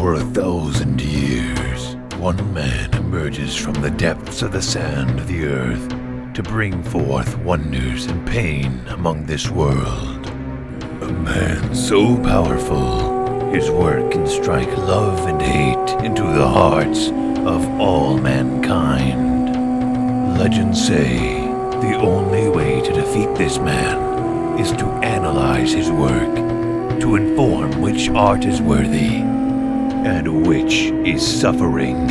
For 1,000 years, one man emerges from the depths of the sand of the earth to bring forth wonders and pain among this world. A man so powerful, his work can strike love and hate into the hearts of all mankind. Legends say the only way to defeat this man is to analyze his work, to inform which art is worthy and which is suffering.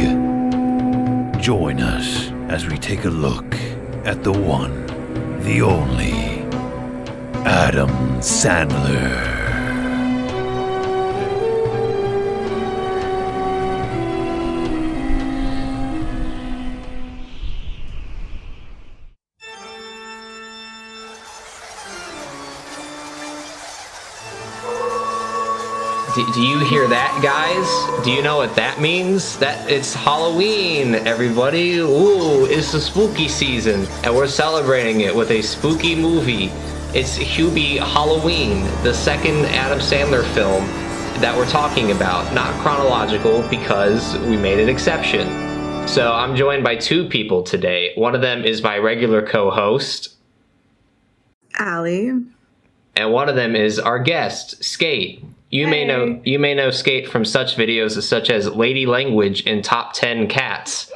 Join us as we take a look at the one, the only, Adam Sandler. Do you hear that, guys? Do you know what that means? That it's Halloween, everybody. Ooh, it's the spooky season, and we're celebrating it with a spooky movie. It's Hubie Halloween, the second Adam Sandler film that we're talking about. Not chronological, because we made an exception. So I'm joined by two people today. One of them is my regular co-host, Allie. And one of them is our guest, Skate. You may know Skate from such videos such as Lady Language and Top 10 Cats.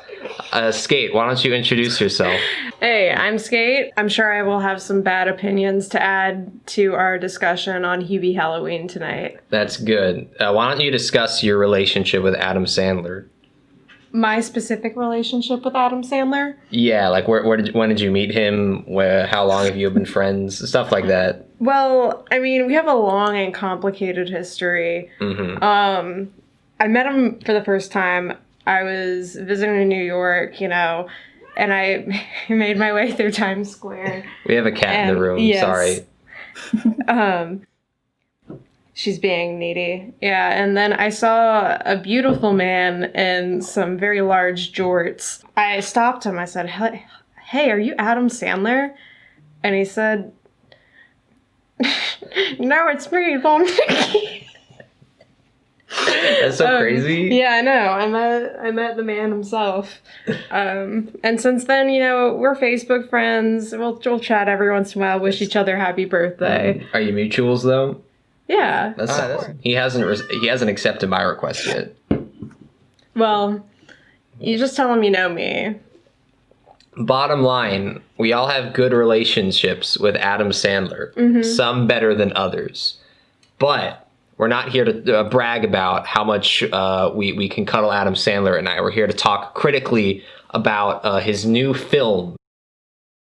Skate, why don't you introduce yourself? Hey, I'm Skate. I'm sure I will have some bad opinions to add to our discussion on Hubie Halloween tonight. That's good. Why don't you discuss your relationship with Adam Sandler? My specific relationship with Adam Sandler? Yeah, like when did you meet him? How long have you been friends? Stuff like that. Well, I mean, we have a long and complicated history. Mm-hmm. I met him for the first time. I was visiting in New York, and I made my way through Times Square. We have a cat in the room. Yes. Sorry. She's being needy. Yeah, and then I saw a beautiful man in some very large jorts. I stopped him. I said, hey, are you Adam Sandler? And he said, no, it's me, Long Nicky. That's so crazy. Yeah, I know. I met the man himself. And since then, we're Facebook friends. We'll chat every once in a while, wish each other happy birthday. Are you mutuals though? Yeah. He hasn't accepted my request yet. Well, you just tell him you know me. Bottom line, we all have good relationships with Adam Sandler. Mm-hmm. Some better than others. But we're not here to brag about how much we can cuddle Adam Sandler and I. We're here to talk critically about his new film,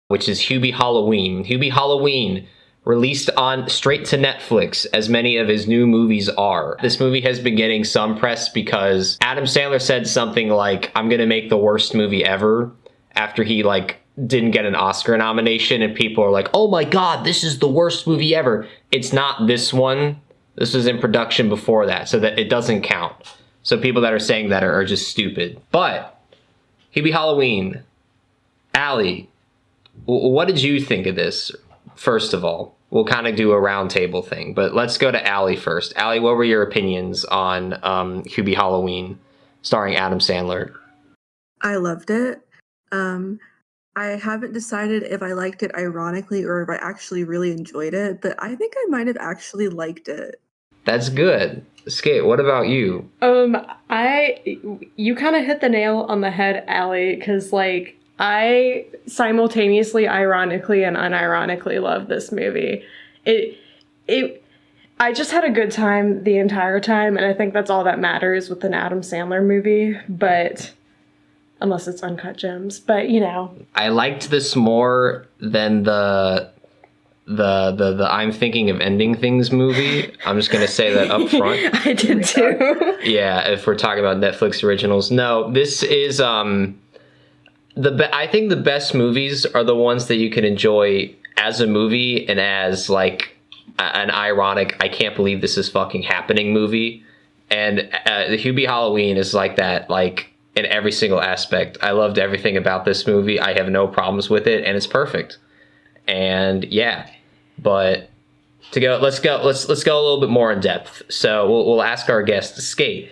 which is Hubie Halloween. Hubie Halloween, released on straight to Netflix, as many of his new movies are. This movie has been getting some press because Adam Sandler said something like, I'm gonna make the worst movie ever, after he didn't get an Oscar nomination, and people are like, oh my god, this is the worst movie ever. It's not this one. This was in production before that, so that it doesn't count. So people that are saying that are just stupid. But Hubie Halloween, Allie, what did you think of this? First of all, we'll kind of do a roundtable thing, but let's go to Allie first. Allie, what were your opinions on Hubie Halloween, starring Adam Sandler? I loved it. I haven't decided if I liked it ironically or if I actually really enjoyed it, but I think I might have actually liked it. That's good. Skate, what about you? You kind of hit the nail on the head, Allie, because I simultaneously, ironically, and unironically love this movie. I just had a good time the entire time, and I think that's all that matters with an Adam Sandler movie, but unless it's Uncut Gems, but I liked this more than the I'm Thinking of Ending Things movie. I'm just going to say that up front. I did too. Yeah, if we're talking about Netflix originals. No, this is I think the best movies are the ones that you can enjoy as a movie and as an ironic, I can't believe this is fucking happening movie. And the Hubie Halloween is like that, in every single aspect. I loved everything about this movie. I have no problems with it, and it's perfect. And yeah, but let's go a little bit more in depth. So we'll ask our guest, Skate.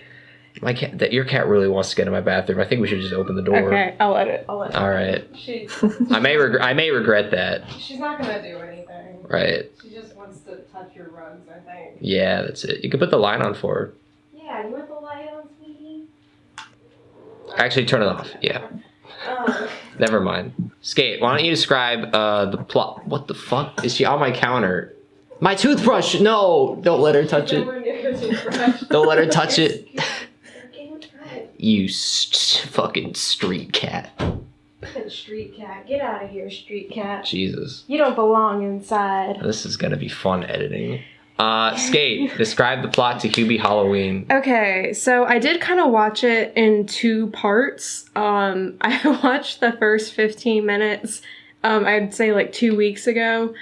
My cat, your cat really wants to get in my bathroom. I think we should just open the door. Okay, I'll let it. All right. I may regret that. She's not gonna do anything. Right. She just wants to touch your rugs, I think. Yeah, that's it. You can put the light on for her. Yeah, you want the light on, sweetie? Actually, turn it off. Yeah. Never mind. Skate, why don't you describe the plot? What the fuck? Is she on my counter? My toothbrush! No! Don't let her touch it. Don't let her touch it. You fucking street cat. Fucking street cat. Get out of here, street cat. Jesus. You don't belong inside. This is gonna be fun editing. Skate, describe the plot to Hubie Halloween. Okay, so I did kind of watch it in 2 parts. I watched the first 15 minutes, I'd say like 2 weeks ago.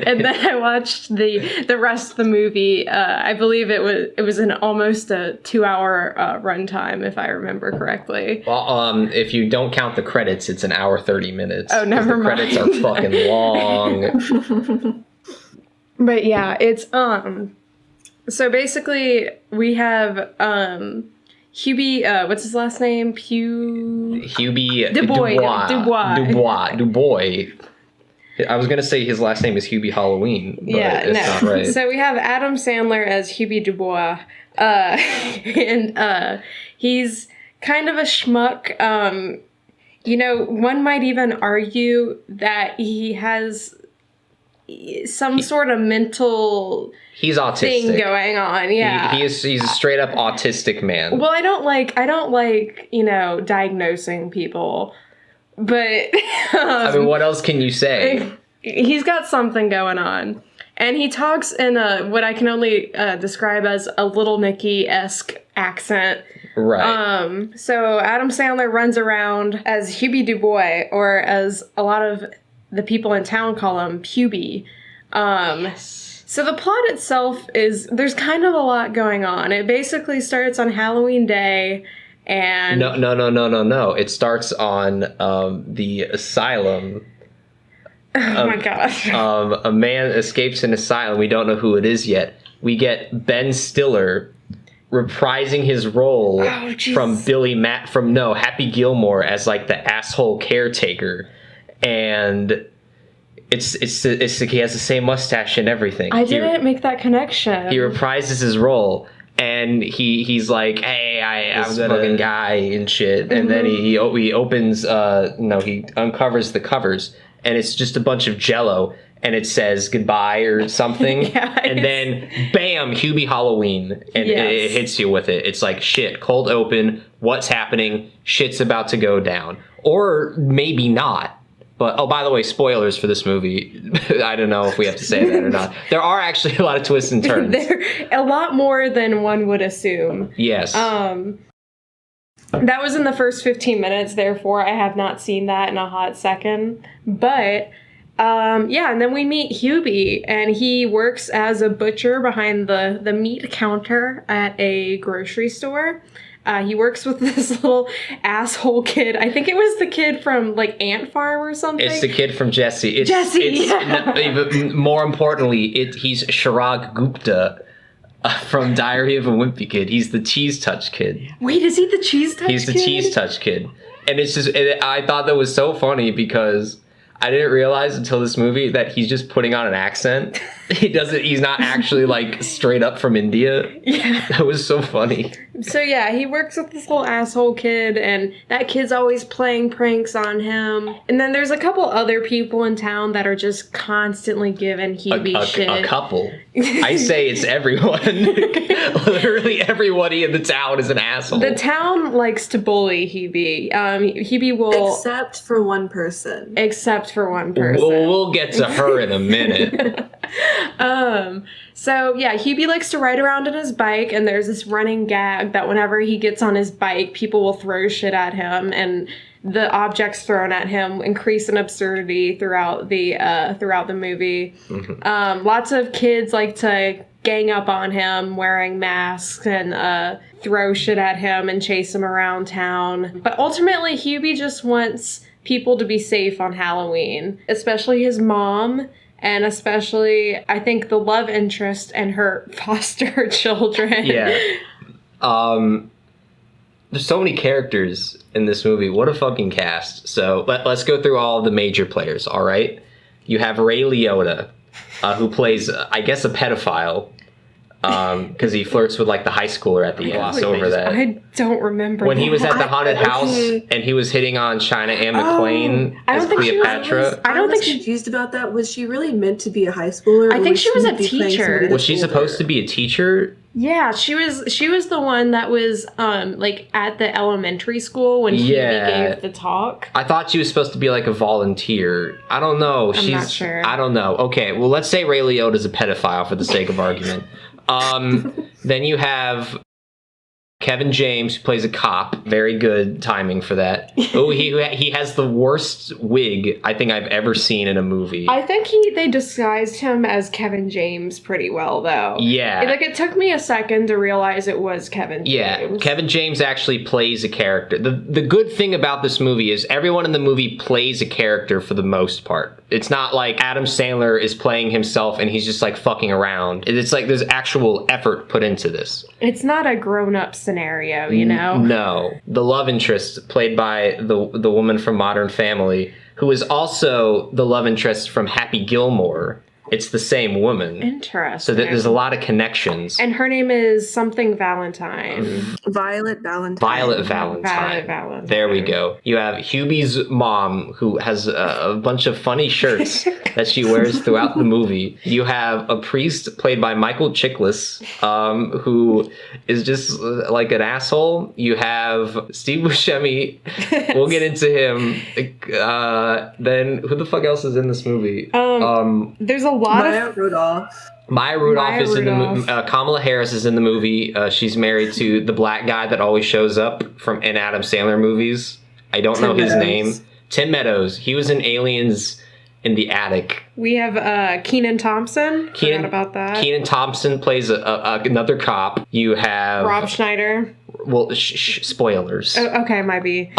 And then I watched the rest of the movie. I believe it was an almost a 2-hour runtime, if I remember correctly. Well, if you don't count the credits, it's 1 hour 30 minutes. Oh, never mind. The credits are fucking long. But yeah, it's so basically we have Hubie, what's his last name? Hubie Dubois. Dubois. I was gonna say his last name is Hubie Halloween, but it's not right. So we have Adam Sandler as Hubie Dubois, and he's kind of a schmuck. One might even argue that he has some sort of mental he's autistic thing going on. Yeah, he's a straight up autistic man. Well, I don't like diagnosing people. But I mean, what else can you say? He's got something going on, and he talks in what I can only describe as a Little Nicky-esque accent. Right. So Adam Sandler runs around as Hubie Dubois, or as a lot of the people in town call him, Hubie. Yes. So the plot itself there's kind of a lot going on. It basically starts on Halloween Day. And No. It starts on the asylum. Oh my gosh. A man escapes an asylum. We don't know who it is yet. We get Ben Stiller reprising his role from Happy Gilmore as like the asshole caretaker, and it's he has the same mustache and everything. I didn't make that connection. He reprises his role. And he's like, hey, I'm this fucking guy and shit. And then he opens, he uncovers the covers, and it's just a bunch of Jell-O, and it says goodbye or something. And then, bam, Hubie Halloween, and it hits you with it. It's like, shit, cold open, what's happening? Shit's about to go down. Or maybe not. But, oh, by the way, spoilers for this movie. I don't know if we have to say that or not. There are actually a lot of twists and turns. There a lot more than one would assume. Yes. That was in the first 15 minutes, therefore I have not seen that in a hot second. But, and then we meet Hubie, and he works as a butcher behind the meat counter at a grocery store. He works with this little asshole kid. I think it was the kid from, like, Ant Farm or something. It's the kid from Jesse. More importantly, he's Chirag Gupta from Diary of a Wimpy Kid. He's the Cheese Touch Kid. Wait, is he the Cheese Touch Kid? He's the Cheese Touch Kid. And it's just, I thought that was so funny because I didn't realize until this movie that he's just putting on an accent. He's not actually like straight up from India. Yeah. That was so funny. So yeah, he works with this little asshole kid, and that kid's always playing pranks on him. And then there's a couple other people in town that are just constantly giving Hubie shit. A couple. I say it's everyone. Literally everybody in the town is an asshole. The town likes to bully Hubie. Hubie will... Except for one person. We'll get to her in a minute. So yeah, Hubie likes to ride around on his bike, and there's this running gag that whenever he gets on his bike, people will throw shit at him, and the objects thrown at him increase in absurdity throughout the movie. Mm-hmm. Lots of kids like to gang up on him wearing masks and throw shit at him and chase him around town. But ultimately, Hubie just wants people to be safe on Halloween, especially his mom And especially, I think the love interest and her foster children. Yeah. There's so many characters in this movie. What a fucking cast. So let's go through all of the major players, all right? You have Ray Liotta, who plays, I guess, a pedophile. Because he flirts with like the high schooler at the end. Gloss over that. I don't remember when he was at the haunted house okay. and he was hitting on China Anne McClain I don't as think she was- Cleopatra. I don't think she- confused about that. Was she really meant to be a high schooler? I or think she was a meant to be playing teacher. somebody Was that's she older? supposed to be a teacher? Yeah, she was the one that was like at the elementary school when he gave the talk. I thought she was supposed to be like a volunteer. I don't know. I'm not sure. I don't know. Okay, well, let's say Ray Liotta's a pedophile for the sake of argument. Then you have Kevin James, who plays a cop. Very good timing for that. Oh, he has the worst wig I think I've ever seen in a movie. I think they disguised him as Kevin James pretty well, though. Yeah. Like, it took me a second to realize it was Kevin James. Yeah, Kevin James actually plays a character. The good thing about this movie is everyone in the movie plays a character for the most part. It's not like Adam Sandler is playing himself and he's just like fucking around. It's like there's actual effort put into this. It's not a grown-up scenario, you know? No. The love interest played by the woman from Modern Family, who is also the love interest from Happy Gilmore. It's the same woman. Interesting. So there's a lot of connections. And her name is something Valentine. Violet Valentine. Violet Valentine. There we go. You have Hubie's mom, who has a bunch of funny shirts that she wears throughout the movie. You have a priest played by Michael Chiklis, who is just like an asshole. You have Steve Buscemi. We'll get into him. Then who the fuck else is in this movie? There's a lot Maya of... Rudolph is in the movie. Kamala Harris is in the movie. She's married to the black guy that always shows up in Adam Sandler movies. I don't know his name. Tim Meadows. He was in Aliens in the Attic. We have Kenan Thompson. Forgot about that. Kenan Thompson plays another cop. You have Rob Schneider. Well, spoilers. Oh, okay, might be.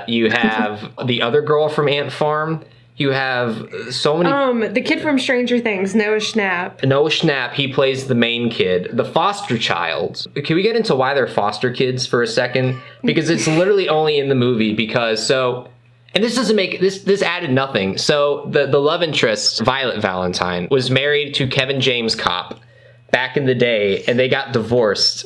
You have the other girl from Ant Farm. You have so many... the kid from Stranger Things, Noah Schnapp. Noah Schnapp, he plays the main kid. The foster child. Can we get into why they're foster kids for a second? Because it's literally only in the movie because and this doesn't make... This added nothing. So the love interest, Violet Valentine, was married to Kevin James Cop back in the day, and they got divorced.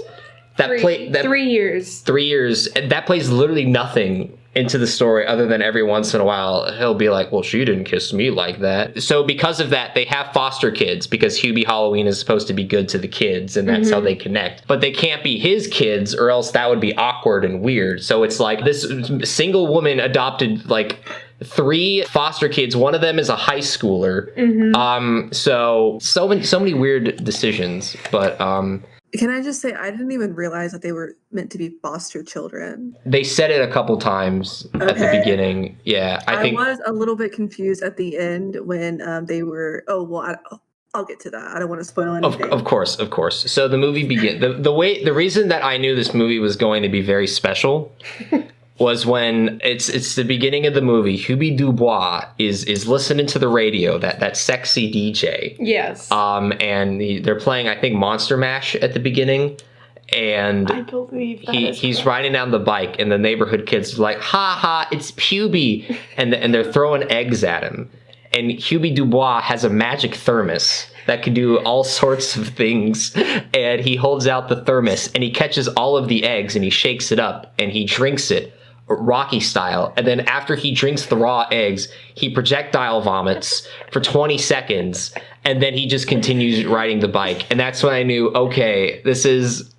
3 years. 3 years. And that plays literally nothing into the story other than every once in a while he'll be like, well, she didn't kiss me like that. So because of that, they have foster kids because Hubie Halloween is supposed to be good to the kids and that's how they connect. But they can't be his kids or else that would be awkward and weird. So it's like this single woman adopted like 3 foster kids. One of them is a high schooler. So many weird decisions. But Can I just say, I didn't even realize that they were meant to be foster children. they said it a couple times at the beginning. Yeah, I think was a little bit confused at the end when they were. I'll get to that. I don't want to spoil anything. Of course. So the movie begins. The reason that I knew this movie was going to be very special was when it's the beginning of the movie. Hubie Dubois is listening to the radio, that sexy DJ. Yes. And they're playing, I think, Monster Mash at the beginning. And I believe that he's riding down the bike, and the neighborhood kids are like, "Ha ha, it's Hubie," and they're throwing eggs at him. And Hubie Dubois has a magic thermos that can do all sorts of things. And he holds out the thermos, and he catches all of the eggs, and he shakes it up, and he drinks it, Rocky style. And then after he drinks the raw eggs, he projectile vomits for 20 seconds, and then he just continues riding the bike. And that's when I knew, okay, this is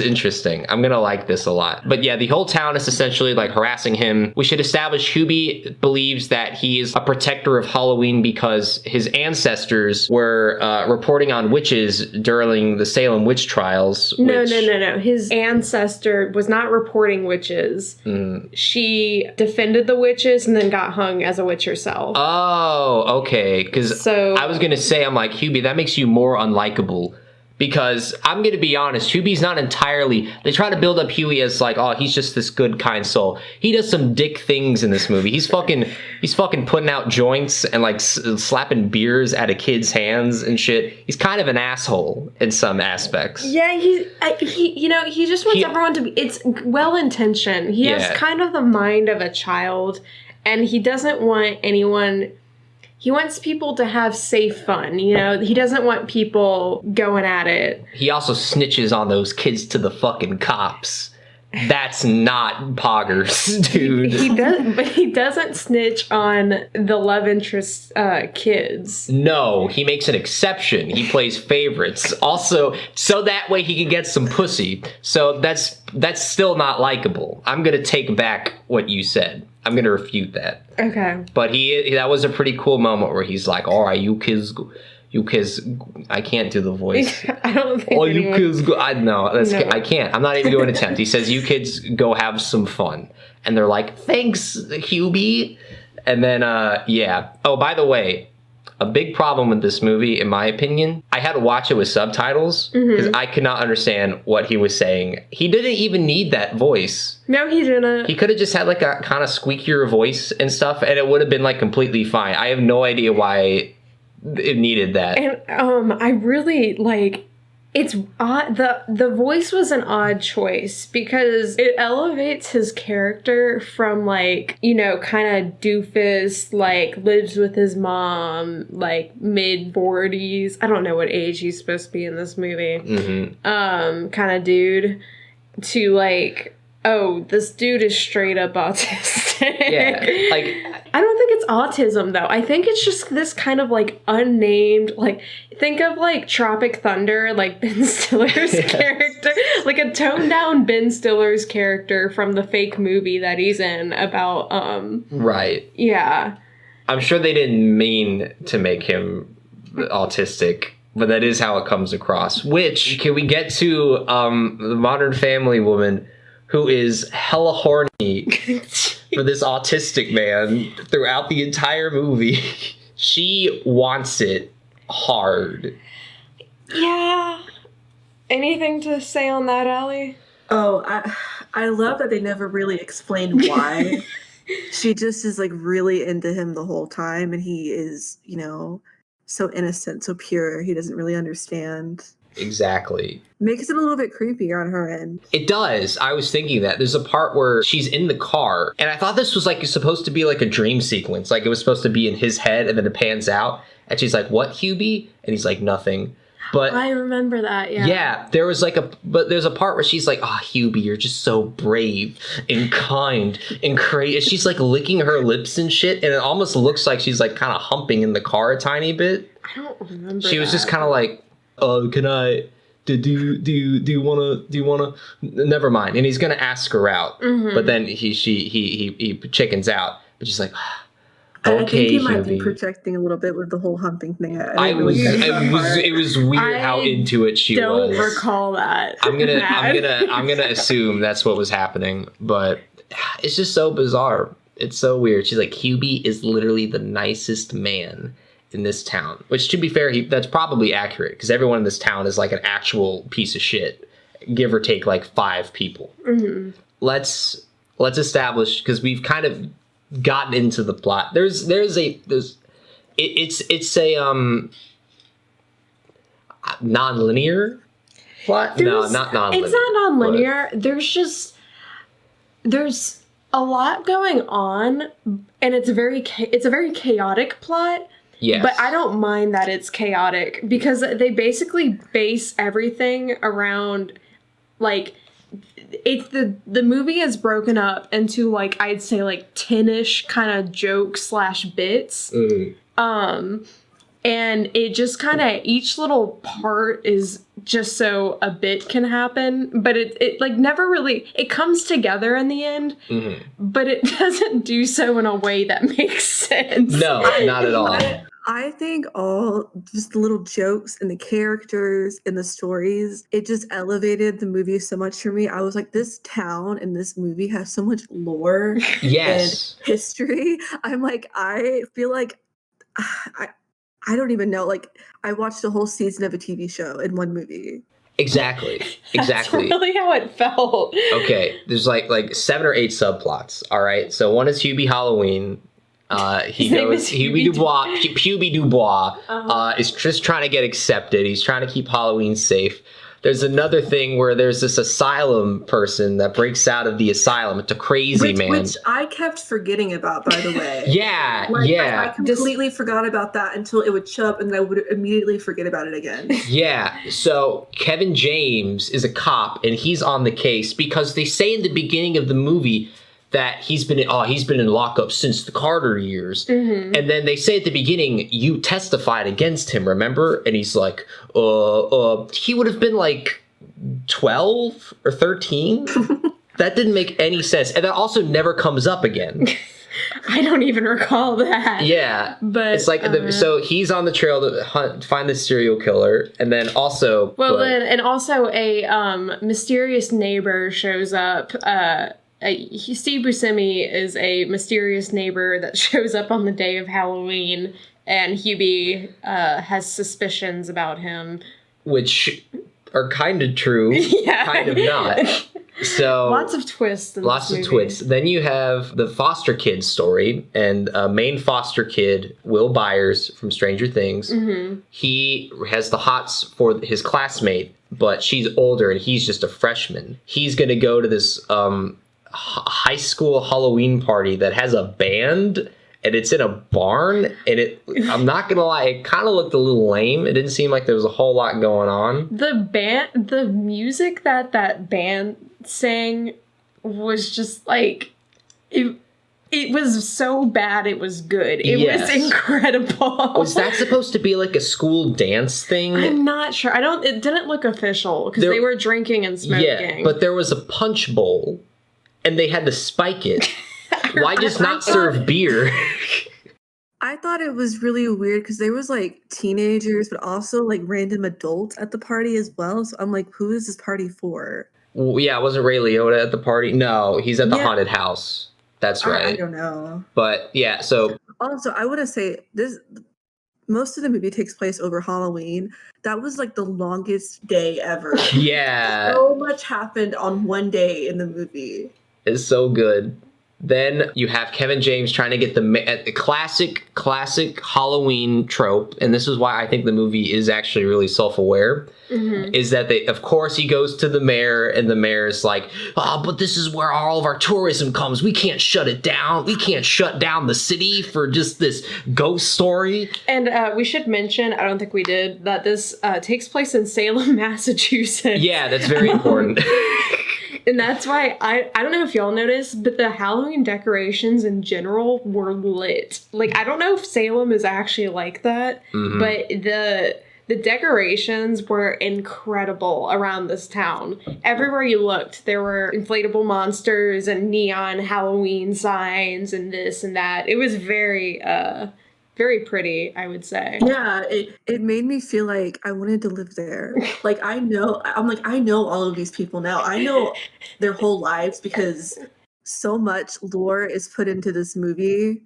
interesting. I'm gonna like this a lot. But yeah, the whole town is essentially like harassing him. We should establish Hubie believes that he is a protector of Halloween because his ancestors were reporting on witches during the Salem witch trials. No. His ancestor was not reporting witches. She defended the witches and then got hung as a witch herself. Oh, okay. Because I was gonna say, I'm like, Hubie, that makes you more unlikable. Because I'm going to be honest, Hubie's not entirely... They try to build up Huey as like, oh, he's just this good, kind soul. He does some dick things in this movie. He's fucking putting out joints and like slapping beers out of kids' hands and shit. He's kind of an asshole in some aspects. Yeah, he just wants everyone to be... It's well-intentioned. He has kind of the mind of a child, and he doesn't want anyone... He wants people to have safe fun, you know? He doesn't want people going at it. He also snitches on those kids to the fucking cops. That's not poggers, dude. He does, but he doesn't snitch on the love interest kids. No, he makes an exception. He plays favorites. Also, so that way he can get some pussy. So that's still not likable. I'm going to take back what you said. I'm going to refute that. Okay. But that was a pretty cool moment where he's like, all right, you kids, I can't do the voice. I don't think you kids go, no. I can't. I'm not even going to attempt. He says, you kids go have some fun. And they're like, thanks, Hubie. And then, yeah. Oh, by the way, a big problem with this movie, in my opinion, I had to watch it with subtitles because I could not understand what he was saying. He didn't even need that voice. No, he didn't. He could have just had like a kind of squeakier voice and stuff, and it would have been like completely fine. I have no idea why it needed that. And I really like... It's odd. The voice was an odd choice because it elevates his character from like, you know, kind of doofus, like lives with his mom, like mid-40s. I don't know what age he's supposed to be in this movie. Kind of dude to like, oh, this dude is straight up autistic. Yeah, like... I don't think it's autism, though. I think it's just this kind of, like, unnamed, like, think of, like, Tropic Thunder, like, Ben Stiller's character. Like, a toned-down Ben Stiller's character from the fake movie that he's in about, Right. Yeah. I'm sure they didn't mean to make him autistic, but that is how it comes across. Which, can we get to the Modern Family woman who is hella horny for this autistic man throughout the entire movie? She wants it hard. Yeah. Anything to say on that, Allie? Oh, I love that they never really explained why. She just is like really into him the whole time, and he is, you know, so innocent, so pure. He doesn't really understand. Exactly. Makes it a little bit creepy on her end. It does. I was thinking that. There's a part where she's in the car, and I thought this was like supposed to be like a dream sequence. Like it was supposed to be in his head, and then it pans out, and she's like, "What, Hubie?" And he's like, "Nothing." But I remember that, yeah. Yeah, there's a part where she's like, "Ah, oh, Hubie, you're just so brave and kind and crazy." She's like licking her lips and shit, and it almost looks like she's like kind of humping in the car a tiny bit. I don't remember. She was just kind of like, can I? Do you wanna? Never mind. And he's gonna ask her out, but then he chickens out. But she's like, okay. I think he might be projecting a little bit with the whole humping thing. It was weird how into it she was. Don't recall that. I'm gonna assume that's what was happening, but it's just so bizarre. It's so weird. She's like, Hubie is literally the nicest man in this town, which, to be fair, that's probably accurate because everyone in this town is like an actual piece of shit, give or take like 5 people. Let's establish, because we've kind of gotten into the plot. It's a non-linear plot. No, not non-linear. It's not non-linear. There's a lot going on, and it's a very chaotic plot. Yes. But I don't mind that it's chaotic because they basically base everything around, like, it's the movie is broken up into, like, I'd say, like, 10-ish kind of jokes/bits. And it just kind of, each little part is just so a bit can happen, but it like never really, it comes together in the end, but it doesn't do so in a way that makes sense. No, not at all. I think all just the little jokes and the characters and the stories, it just elevated the movie so much for me. I was like, this town and this movie has so much lore yes. and history. I'm like, I feel like I don't even know. Like, I watched a whole season of a TV show in one movie. Exactly. That's really how it felt. Okay, there's like 7 or 8 subplots. All right, so one is Hubie Halloween. Hubie Dubois is just trying to get accepted. He's trying to keep Halloween safe. There's another thing where there's this asylum person that breaks out of the asylum. It's a crazy man. Which I kept forgetting about, by the way. Yeah. I completely forgot about that until it would show up, and then I would immediately forget about it again. Yeah. So Kevin James is a cop, and he's on the case because they say in the beginning of the movie that he's been in lockup since the Carter years. Mm-hmm. And then they say at the beginning, you testified against him, remember? And he's like, he would have been like 12 or 13. That didn't make any sense. And that also never comes up again. I don't even recall that. Yeah. But it's like, so he's on the trail to find the serial killer. And then also... a mysterious neighbor shows up. Steve Buscemi is a mysterious neighbor that shows up on the day of Halloween, and Hubie has suspicions about him. Which are kind of true, kind of not. So lots of twists in this movie. Twists. Then you have the foster kid story, and main foster kid, Will Byers from Stranger Things. Mm-hmm. He has the hots for his classmate, but she's older, and he's just a freshman. He's going to go to this... high school Halloween party that has a band, and it's in a barn, and I'm not gonna lie, it kind of looked a little lame. It didn't seem like there was a whole lot going on. The music that band sang was just like it was so bad it was good. It was incredible. Was that supposed to be like a school dance thing? I'm not sure. It didn't look official because they were drinking and smoking. Yeah, but there was a punch bowl. And they had to spike it. Why just not serve beer? I thought it was really weird because there was like teenagers, but also like random adults at the party as well. So I'm like, who is this party for? Well, yeah, wasn't Ray Liotta at the party? No, he's at the haunted house. That's right. I don't know. But yeah, so... Also, I want to say this... Most of the movie takes place over Halloween. That was like the longest day ever. Yeah. So much happened on one day in the movie. It's so good. Then you have Kevin James trying to get the classic Halloween trope, and this is why I think the movie is actually really self-aware, is that of course he goes to the mayor, and the mayor is like, but this is where all of our tourism comes. We can't shut it down. We can't shut down the city for just this ghost story. And we should mention, I don't think we did, that this takes place in Salem, Massachusetts. Yeah, that's very important. And that's why I don't know if y'all noticed, but the Halloween decorations in general were lit. Like, I don't know if Salem is actually like that, but the decorations were incredible around this town. Everywhere you looked, there were inflatable monsters and neon Halloween signs and this and that. It was very pretty, I would say. Yeah, it made me feel like I wanted to live there. Like, I know all of these people now. I know their whole lives because so much lore is put into this movie.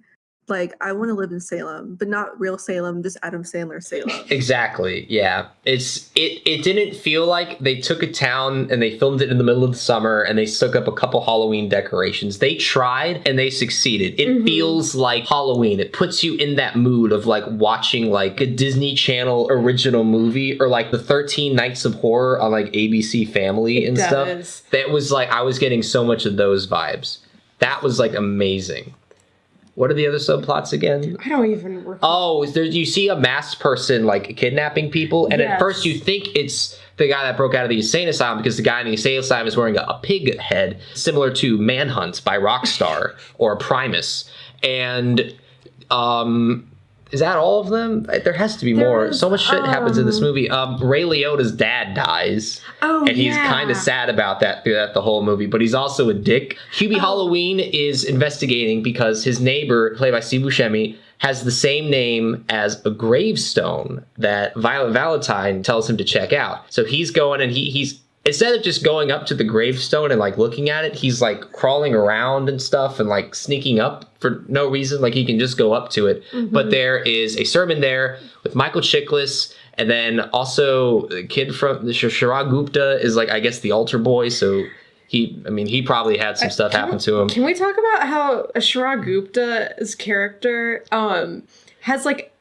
Like, I want to live in Salem, but not real Salem, just Adam Sandler Salem. Exactly, yeah. It didn't feel like they took a town and they filmed it in the middle of the summer and they stuck up a couple Halloween decorations. They tried and they succeeded. It feels like Halloween. It puts you in that mood of like watching like a Disney Channel original movie or like the 13 Nights of Horror on like ABC Family and stuff. That was like, I was getting so much of those vibes. That was like amazing. What are the other subplots again? I don't even recall. Oh, you see a masked person like kidnapping people, and at first you think it's the guy that broke out of the insane asylum because the guy in the insane asylum is wearing a pig head, similar to Manhunt by Rockstar or Primus. And is that all of them? There has to be more. So much shit happens in this movie. Ray Liotta's dad dies. And he's kind of sad about that throughout the whole movie, but he's also a dick. Hubie Halloween is investigating because his neighbor, played by Steve Buscemi, has the same name as a gravestone that Violet Valentine tells him to check out. So he's going and he's instead of just going up to the gravestone and like looking at it, he's like crawling around and stuff and like sneaking up for no reason. Like he can just go up to it. But there is a sermon there with Michael Chiklis, and then also the kid from the Shirag Gupta is like, I guess, the altar boy. So he probably had some stuff happen to him. Can we talk about how Shirag Gupta's character has like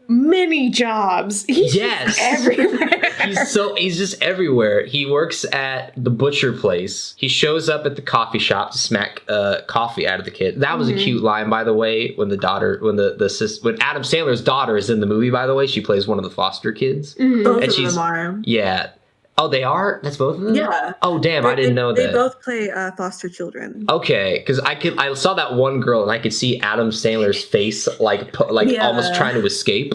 many jobs? He's just everywhere. He's just everywhere. He works at the butcher place. He shows up at the coffee shop to smack coffee out of the kid. That was a cute line, by the way, when when Adam Sandler's daughter is in the movie, by the way. She plays one of the foster kids. Both of them are. Yeah. Oh, they are? That's both of them? Yeah. Oh, damn, I didn't know that. They both play foster children. Okay, because I saw that one girl and I could see Adam Sandler's face like almost trying to escape.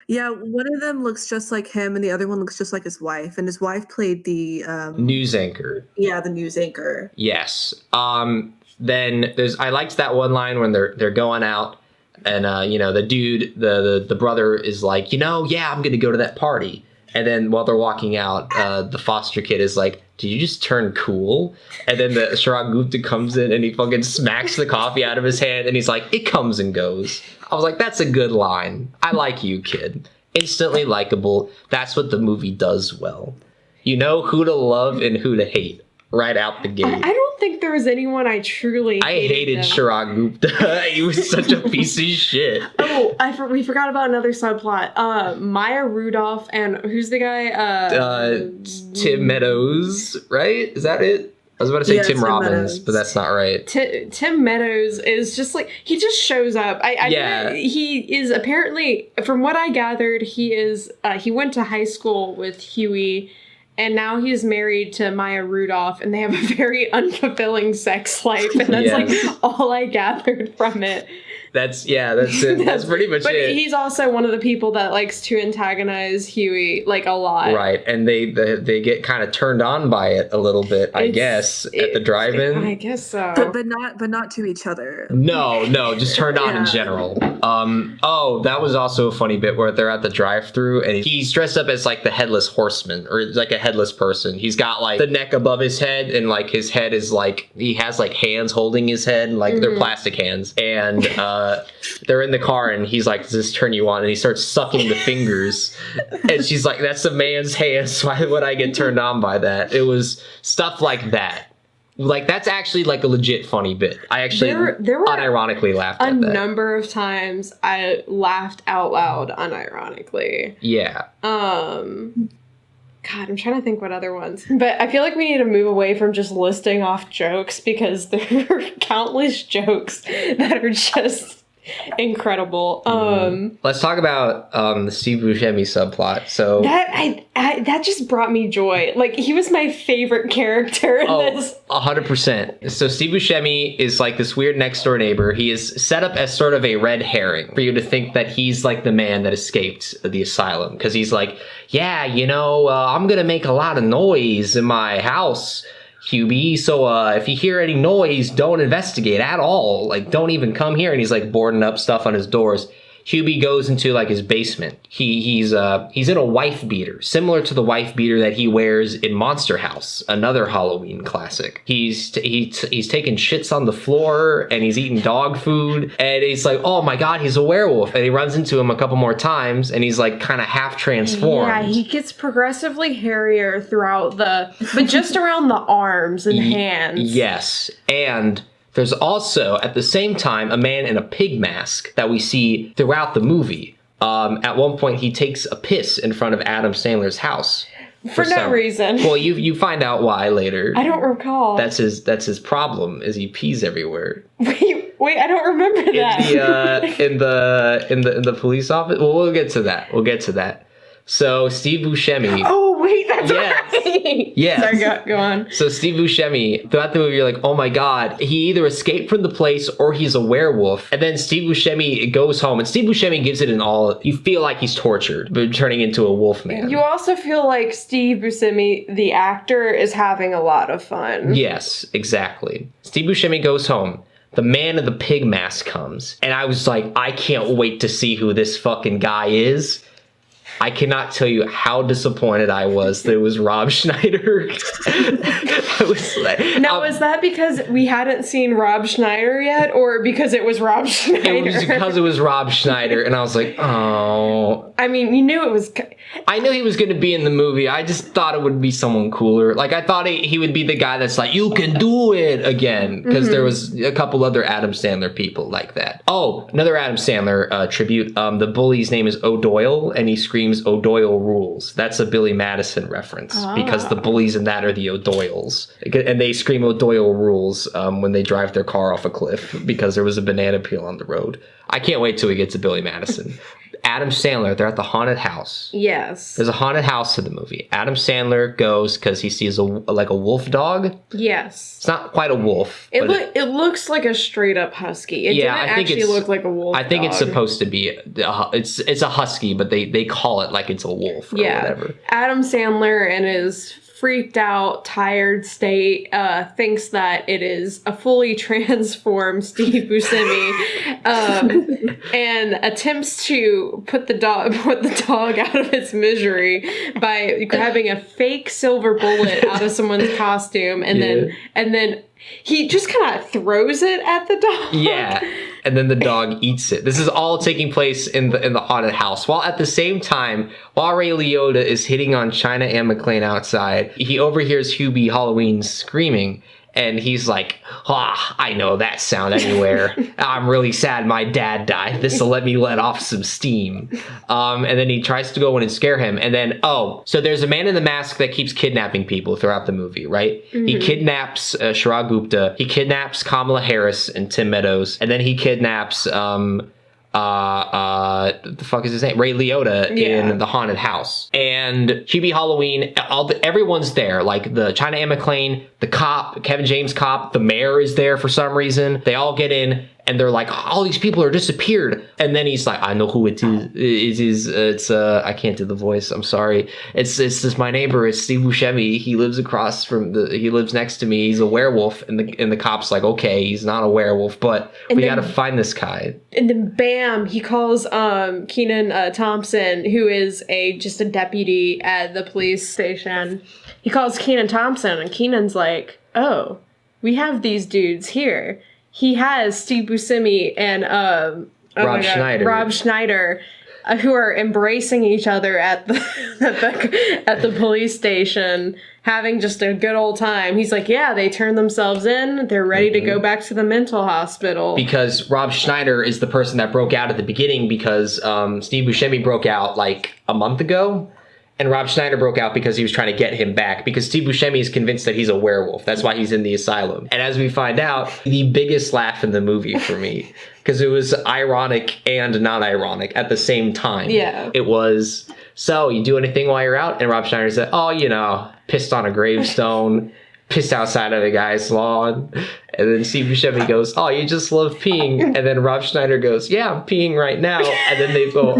Yeah, one of them looks just like him, and the other one looks just like his wife. And his wife played the news anchor. Yeah, the news anchor. Yes. Then I liked that one line when they're going out, and the dude, the brother is like, yeah, I'm gonna go to that party. And then while they're walking out, the foster kid is like, did you just turn cool? And then the Shirag Gupta comes in and he fucking smacks the coffee out of his hand and he's like, it comes and goes. I was like, that's a good line. I like you, kid. Instantly likable. That's what the movie does well. You know who to love and who to hate right out the gate. I don't think there was anyone I truly hated Shirag Gupta. He was such a piece of shit. Oh, we forgot about another subplot. Maya Rudolph and who's the guy? Tim Meadows, right? Is that it? I was about to say Tim Robbins, Meadows. But that's not right. Tim Meadows is just like, he just shows up. He is apparently, from what I gathered, he went to high school with Huey, and now he's married to Maya Rudolph, and they have a very unfulfilling sex life, and that's like all I gathered from it. That's it. That's pretty much it. But he's also one of the people that likes to antagonize Huey like a lot. Right, and they get kind of turned on by it a little bit, I guess, at the drive-in. I guess so. But not to each other. No, just turned on in general. That was also a funny bit where they're at the drive-thru and he's dressed up as like the headless horseman or like a headless person. He's got like the neck above his head and like his head is like he has like hands holding his head, like they're plastic hands, and they're in the car and he's like, does this turn you on? And he starts sucking the fingers and she's like, that's a man's hands. Why would I get turned on by that? It was stuff like that. Like, that's actually like a legit funny bit. I actually there were unironically laughed at that. A number of times I laughed out loud unironically. Yeah. God, I'm trying to think what other ones. But I feel like we need to move away from just listing off jokes because there are countless jokes that are just incredible. Let's talk about the Steve Buscemi subplot. So that just brought me joy. Like, he was my favorite character in this. 100%. So Steve Buscemi is like this weird next door neighbor. He is set up as sort of a red herring for you to think that he's like the man that escaped the asylum, because he's like, yeah, I'm gonna make a lot of noise in my house, Hubie, so if you hear any noise, don't investigate at all. Like, don't even come here. And he's like boarding up stuff on his doors. Hubie goes into like his basement. He's in a wife beater, similar to the wife beater that he wears in Monster House, another Halloween classic. He's taking shits on the floor and he's eating dog food, and he's like, oh my god, he's a werewolf. And he runs into him a couple more times and he's like kind of half transformed. Yeah, he gets progressively hairier throughout but just around the arms and hands. Yes, and there's also, at the same time, a man in a pig mask that we see throughout the movie. At one point, he takes a piss in front of Adam Sandler's house. For no reason. Well, you find out why later. I don't recall. That's his problem, is he pees everywhere. Wait, I don't remember that. In the police office? Well, we'll get to that. So, Steve Buscemi... Oh, wait, that's right! Yeah. Sorry, go on. So, Steve Buscemi, throughout the movie, you're like, oh my god, he either escaped from the place or he's a werewolf. And then Steve Buscemi goes home, and Steve Buscemi gives it an all... You feel like he's tortured, but turning into a wolf man. You also feel like Steve Buscemi, the actor, is having a lot of fun. Yes, exactly. Steve Buscemi goes home. The man in the pig mask comes. And I was like, I can't wait to see who this fucking guy is. I cannot tell you how disappointed I was that it was Rob Schneider. I was like, Now, was that because we hadn't seen Rob Schneider yet, or because it was Rob Schneider? it was because it was Rob Schneider, and I was like, oh. I mean, you knew it was... I knew he was going to be in the movie. I just thought it would be someone cooler. Like, I thought he would be the guy that's like, you can do it again. Because there was a couple other Adam Sandler people like that. Oh, another Adam Sandler tribute. The bully's name is O'Doyle, and he screams, O'Doyle rules. That's a Billy Madison reference. Because the bullies in that are the O'Doyles. And they scream O'Doyle rules when they drive their car off a cliff because there was a banana peel on the road. I can't wait till we get to Billy Madison. Adam Sandler, they're at the haunted house. Yes. There's a haunted house in the movie. Adam Sandler goes because he sees a wolf dog. Yes. It's not quite a wolf. It looks like a straight up husky. It didn't actually look like a wolf. I think dog. It's supposed to be. It's a husky, but they call it like it's a wolf or whatever. Adam Sandler and his freaked out, tired state thinks that it is a fully transformed Steve Buscemi, and attempts to put the dog out of its misery by grabbing a fake silver bullet out of someone's costume, and then he just kind of throws it at the dog. Yeah. And then the dog eats it. This is all taking place in the haunted house. While at the same time, while Ray Liotta is hitting on China Anne McClain outside, he overhears Hubie Halloween screaming. And he's like, I know that sound anywhere. I'm really sad my dad died. This will let me let off some steam. And then he tries to go in and scare him. And then, so there's a man in the mask that keeps kidnapping people throughout the movie, right? Mm-hmm. He kidnaps Shirag Gupta. He kidnaps Kamala Harris and Tim Meadows. And then he kidnaps... the fuck is his name? Ray Liotta in the haunted house. And Hubie Halloween, everyone's there. Like the China Anne McClain, the cop, Kevin James cop, the mayor is there for some reason. They all get in and they're like, all these people are disappeared. And then he's like, I know who it is. It's I can't do the voice. I'm sorry. It's just my neighbor. It's Steve Buscemi. He lives he lives next to me. He's a werewolf. And the cop's like, okay, he's not a werewolf, but we got to find this guy. And then bam, he calls Kenan Thompson, who is just a deputy at the police station. He calls Kenan Thompson, and Kenan's like, oh, we have these dudes here. He has Steve Buscemi and Rob Schneider, who are embracing each other at the police station, having just a good old time. He's like, yeah, they turned themselves in. They're ready to go back to the mental hospital. Because Rob Schneider is the person that broke out at the beginning because Steve Buscemi broke out like a month ago. And Rob Schneider broke out because he was trying to get him back because Steve Buscemi is convinced that he's a werewolf. That's why he's in the asylum. And as we find out, the biggest laugh in the movie for me, because it was ironic and not ironic at the same time. Yeah. It was, so you do anything while you're out? And Rob Schneider said, pissed on a gravestone, pissed outside of a guy's lawn. And then Steve Buscemi goes, oh, you just love peeing. And then Rob Schneider goes, yeah, I'm peeing right now. And then they go,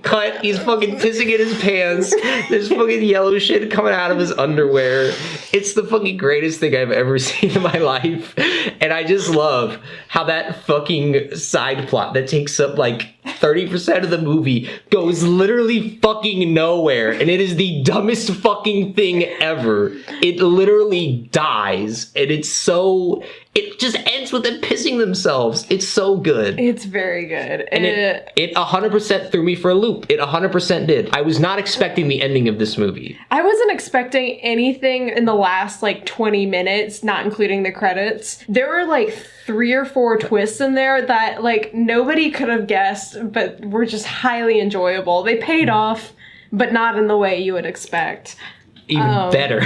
cut. He's fucking pissing in his pants. There's fucking yellow shit coming out of his underwear. It's the fucking greatest thing I've ever seen in my life. And I just love how that fucking side plot that takes up like 30% of the movie goes literally fucking nowhere. And it is the dumbest fucking thing ever. It literally dies. And it just ends with them pissing themselves. It's so good. It's very good. And it 100% threw me for a loop. It 100% did. I was not expecting the ending of this movie. I wasn't expecting anything in the last 20 minutes, not including the credits. There were 3 or 4 twists in there that nobody could have guessed, but were just highly enjoyable. They paid off, but not in the way you would expect. Even better.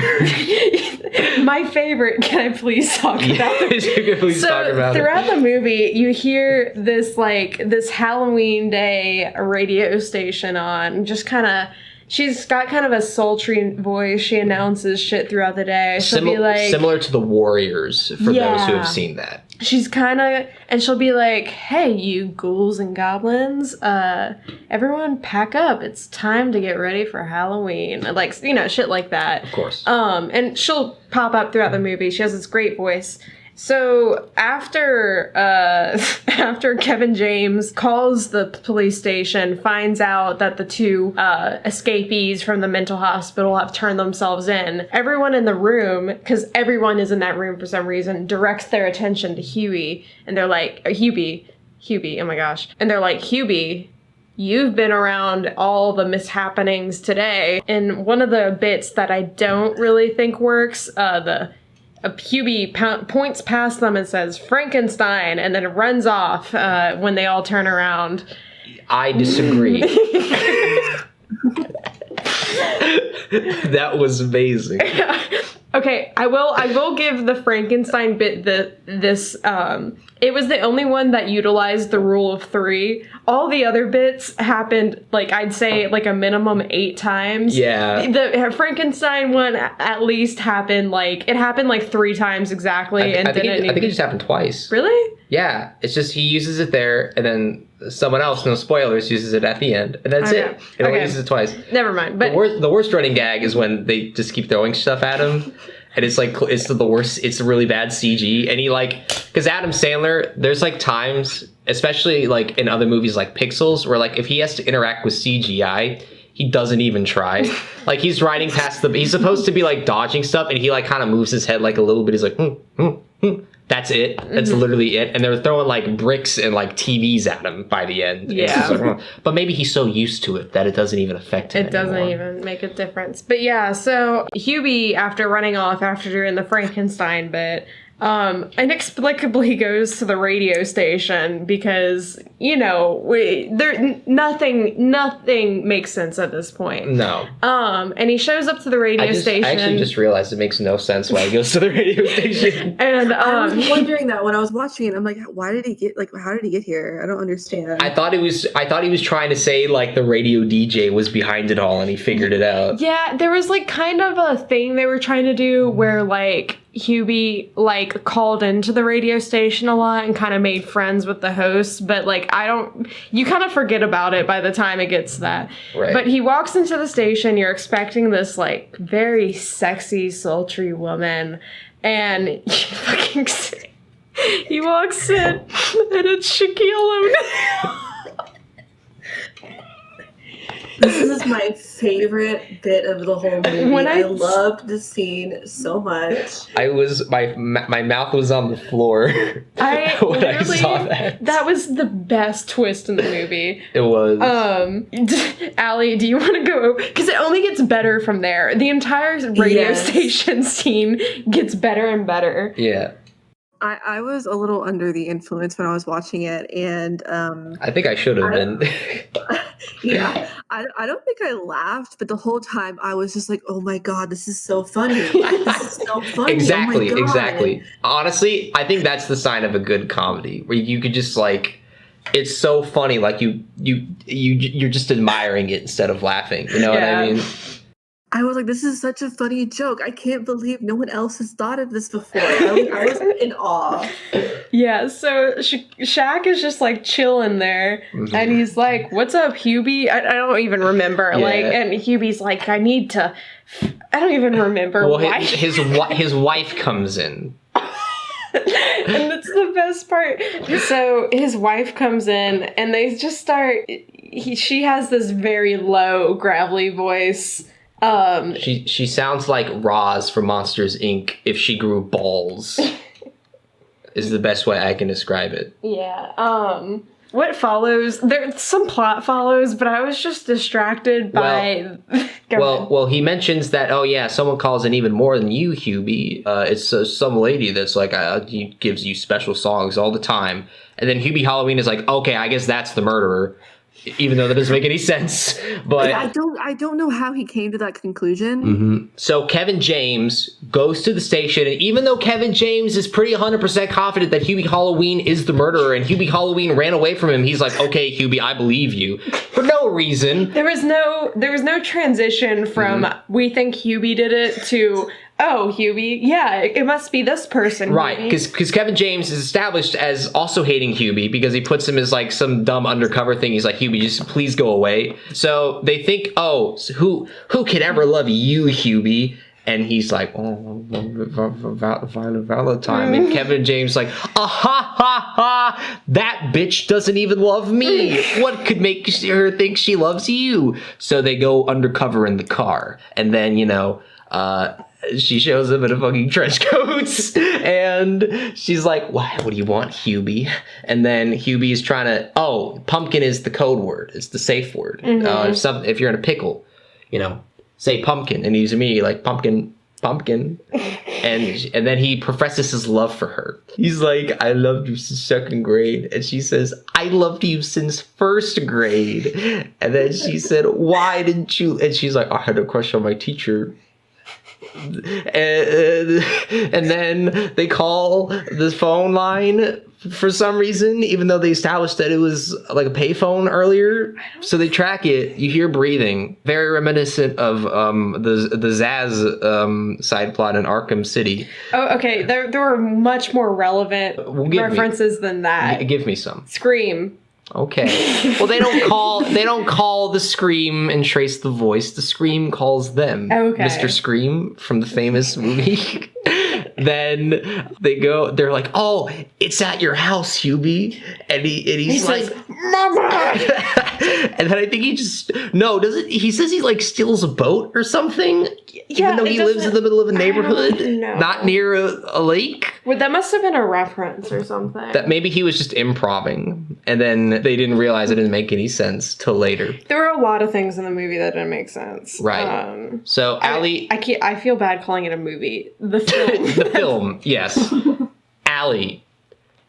My favorite, can I please talk about it? You can please talk about it. Throughout the movie, you hear this this Halloween Day radio station on, just kind of, she's got kind of a sultry voice. She announces shit throughout the day. She'll be like... Similar to The Warriors, for those who have seen that. She's kind of, and she'll be like, hey, you ghouls and goblins, everyone pack up. It's time to get ready for Halloween. Shit like that. Of course. And she'll pop up throughout the movie. She has this great voice. So after after Kevin James calls the police station, finds out that the two escapees from the mental hospital have turned themselves in, everyone in the room, because everyone is in that room for some reason, directs their attention to Huey, and they're like, Hubie, oh my gosh. And they're like, Hubie, you've been around all the mishappenings today. And one of the bits that I don't really think works, Hubie points past them and says, Frankenstein, and then runs off when they all turn around. I disagree. That was amazing. Okay, I will give the Frankenstein bit this it was the only one that utilized the rule of 3. All the other bits happened, like, I'd say, like, a minimum 8 times. Yeah. The Frankenstein one at least happened, like, 3 times exactly. I think it just happened twice. Really? Yeah. It's just he uses it there, and then someone else, no spoilers, uses it at the end. And that's Okay. it. It only uses it twice. Never mind. But The worst running gag is when they just keep throwing stuff at him. And it's like, it's the worst, it's really bad CG. And he like, because Adam Sandler, there's like times, especially like in other movies like Pixels, where like if he has to interact with CGI, he doesn't even try. Like he's riding past he's supposed to be like dodging stuff, and he like kind of moves his head like a little bit. He's like, That's it. That's literally it. And they're throwing like bricks and like TVs at him by the end. Yeah. Like, but maybe he's so used to it that it doesn't even affect him. it doesn't even make a difference. But yeah, so Hubie, after running off after doing the Frankenstein bit, inexplicably goes to the radio station because, you know, nothing makes sense at this point. No. And he shows up to the radio station. I actually just realized it makes no sense why he goes to the radio station. And I was wondering that when I was watching it. I'm like, how did he get here? I don't understand. I thought he was trying to say like the radio DJ was behind it all and he figured it out. Yeah, there was like kind of a thing they were trying to do where like Hubie like called into the radio station a lot and kind of made friends with the host, but like you kind of forget about it by the time it gets to that. Right. But he walks into the station, you're expecting this like very sexy, sultry woman, and he walks in and it's Shaquille O'Neal. This is my favorite bit of the whole movie. I loved the scene so much. My mouth was on the floor when I saw that. That was the best twist in the movie. It was. Allie, do you want to go? Because it only gets better from there. The entire radio station scene gets better and better. Yeah. I was a little under the influence when I was watching it, and I think I should have been. Yeah, I don't think I laughed, but the whole time I was just like, "Oh my god, this is so funny! This is so funny!" Exactly, oh my God. Exactly. Honestly, I think that's the sign of a good comedy, where you could just like, it's so funny, like you're just admiring it instead of laughing. You know what I mean? I was like, this is such a funny joke. I can't believe no one else has thought of this before. I was in awe. Yeah, so Shaq is just like chilling there, and he's like, "What's up, Hubie?" I don't even remember. Yeah. Like, and Hubie's like, "I need to." I don't even remember why. His wife comes in. And that's the best part. So his wife comes in, and they just start. She has this very low, gravelly voice. She sounds like Roz from Monsters Inc. if she grew balls. Is the best way I can describe it. Yeah. What follows? Some plot follows, but I was just distracted by. Well, he mentions that. Oh yeah, someone calls in even more than you, Hubie. It's some lady that's like he gives you special songs all the time, and then Hubie Halloween is like, okay, I guess that's the murderer. Even though that doesn't make any sense, but I don't know how he came to that conclusion. Mm-hmm. So Kevin James goes to the station, and even though Kevin James is pretty 100% confident that Hubie Halloween is the murderer, and Hubie Halloween ran away from him, he's like, "Okay, Hubie, I believe you," for no reason. There was no transition from we think Hubie did it to, "Oh, Hubie, yeah, it must be this person." Right, because Kevin James is established as also hating Hubie because he puts him as like some dumb undercover thing. He's like, "Hubie, just please go away." So they think, "Oh, so who could ever love you, Hubie?" And he's like, oh, Violet Valentine. And Kevin James like, ah ha ha ha, that bitch doesn't even love me. What could make her think she loves you? So they go undercover in the car. And then, she shows him in a fucking trench coat. And she's like, what do you want, Hubie? And then Hubie's trying to, pumpkin is the code word. It's the safe word. If you're in a pickle, say pumpkin, and he's immediately like pumpkin, and then he professes his love for her. He's like, I loved you since 2nd grade, and she says, I loved you since 1st grade. And then she said, why didn't you? And she's like, I had a crush on my teacher. And then they call the phone line for some reason, even though they established that it was like a payphone earlier. So they track it. You hear breathing, very reminiscent of the Zaz side plot in Arkham City. Oh, okay. There were much more relevant references than that. Give me some. Scream. Okay. Well, they don't call the Scream and trace the voice. The Scream calls them. Okay. Mr. Scream from the famous movie. Then they're like, oh, it's at your house, Hubie. And he's like, Mama! And then I think he says he like steals a boat or something, even though he lives in the middle of a neighborhood, not near a lake. Well, that must have been a reference or something. That maybe he was just improvising, and then they didn't realize it didn't make any sense till later. There were a lot of things in the movie that didn't make sense. Right. So Allie, I feel bad calling it a movie. The film. The film, yes. Allie,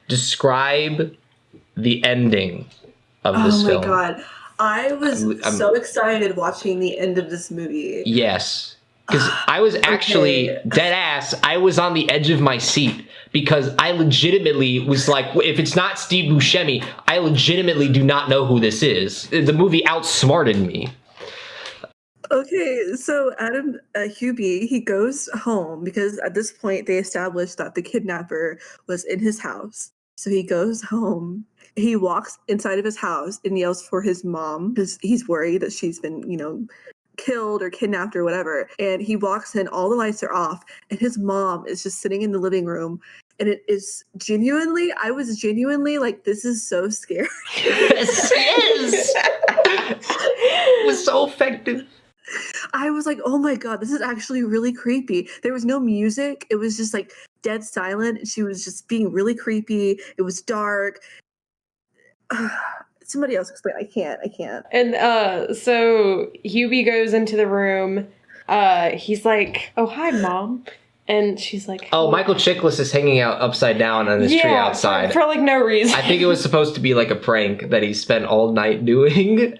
describe the ending of this film. Oh my god. I was so excited watching the end of this movie. Yes. Because I was actually dead ass. I was on the edge of my seat because I legitimately was like, if it's not Steve Buscemi, I legitimately do not know who this is. The movie outsmarted me. Okay, so Adam Hubie, he goes home because at this point they established that the kidnapper was in his house. So he goes home. He walks inside of his house and yells for his mom because he's worried that she's been, killed or kidnapped or whatever. And he walks in, all the lights are off, and his mom is just sitting in the living room. And I was genuinely like, this is so scary. Yes, it is. It was so effective. I was like, oh my god, this is actually really creepy. There was no music. It was just like dead silent. And she was just being really creepy. It was dark. Somebody else explain. I can't. And so Hubie goes into the room. He's like, oh, hi, Mom. And she's like, oh, Michael Chiklis is hanging out upside down on his tree outside. For like no reason. I think it was supposed to be like a prank that he spent all night doing.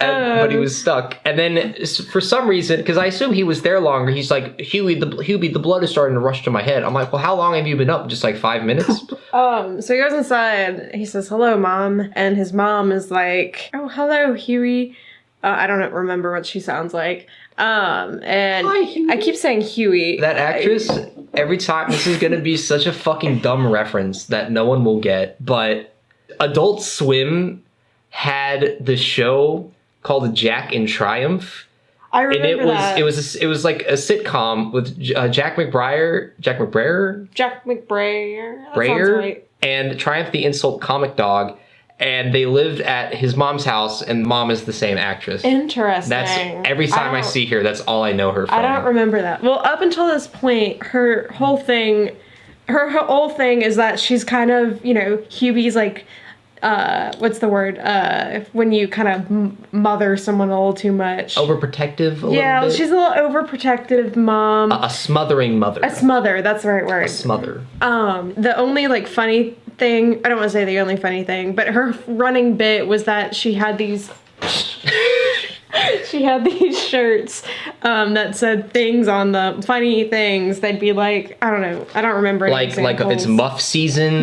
But he was stuck. And then for some reason, because I assume he was there longer, he's like, Hubie, the blood is starting to rush to my head. I'm like, well, how long have you been up? Just like 5 minutes? So he goes inside. He says, hello, Mom. And his mom is like, oh, hello, Huey. I don't remember what she sounds like. And hi, I keep saying Huey. That actress, every time, this is going to be such a fucking dumb reference that no one will get, but Adult Swim had the show called Jack in Triumph. I remember that. It was like a sitcom with Jack McBrayer. Right. And Triumph the Insult Comic Dog. And they lived at his mom's house, and Mom is the same actress. Interesting. That's every time I see her, that's all I know her from. I don't remember that. Well, up until this point, her whole thing is that she's kind of, Hubie's like, what's the word? When you kind of mother someone a little too much. Overprotective a little bit? She's a little overprotective mom. A smothering mother. A smother, that's the right word. A smother. The only, funny thing, I don't want to say the only funny thing, but her running bit was that she had these... She had these shirts that said things on them, funny things. They'd be like, I don't know, I don't remember. Like it's muff season.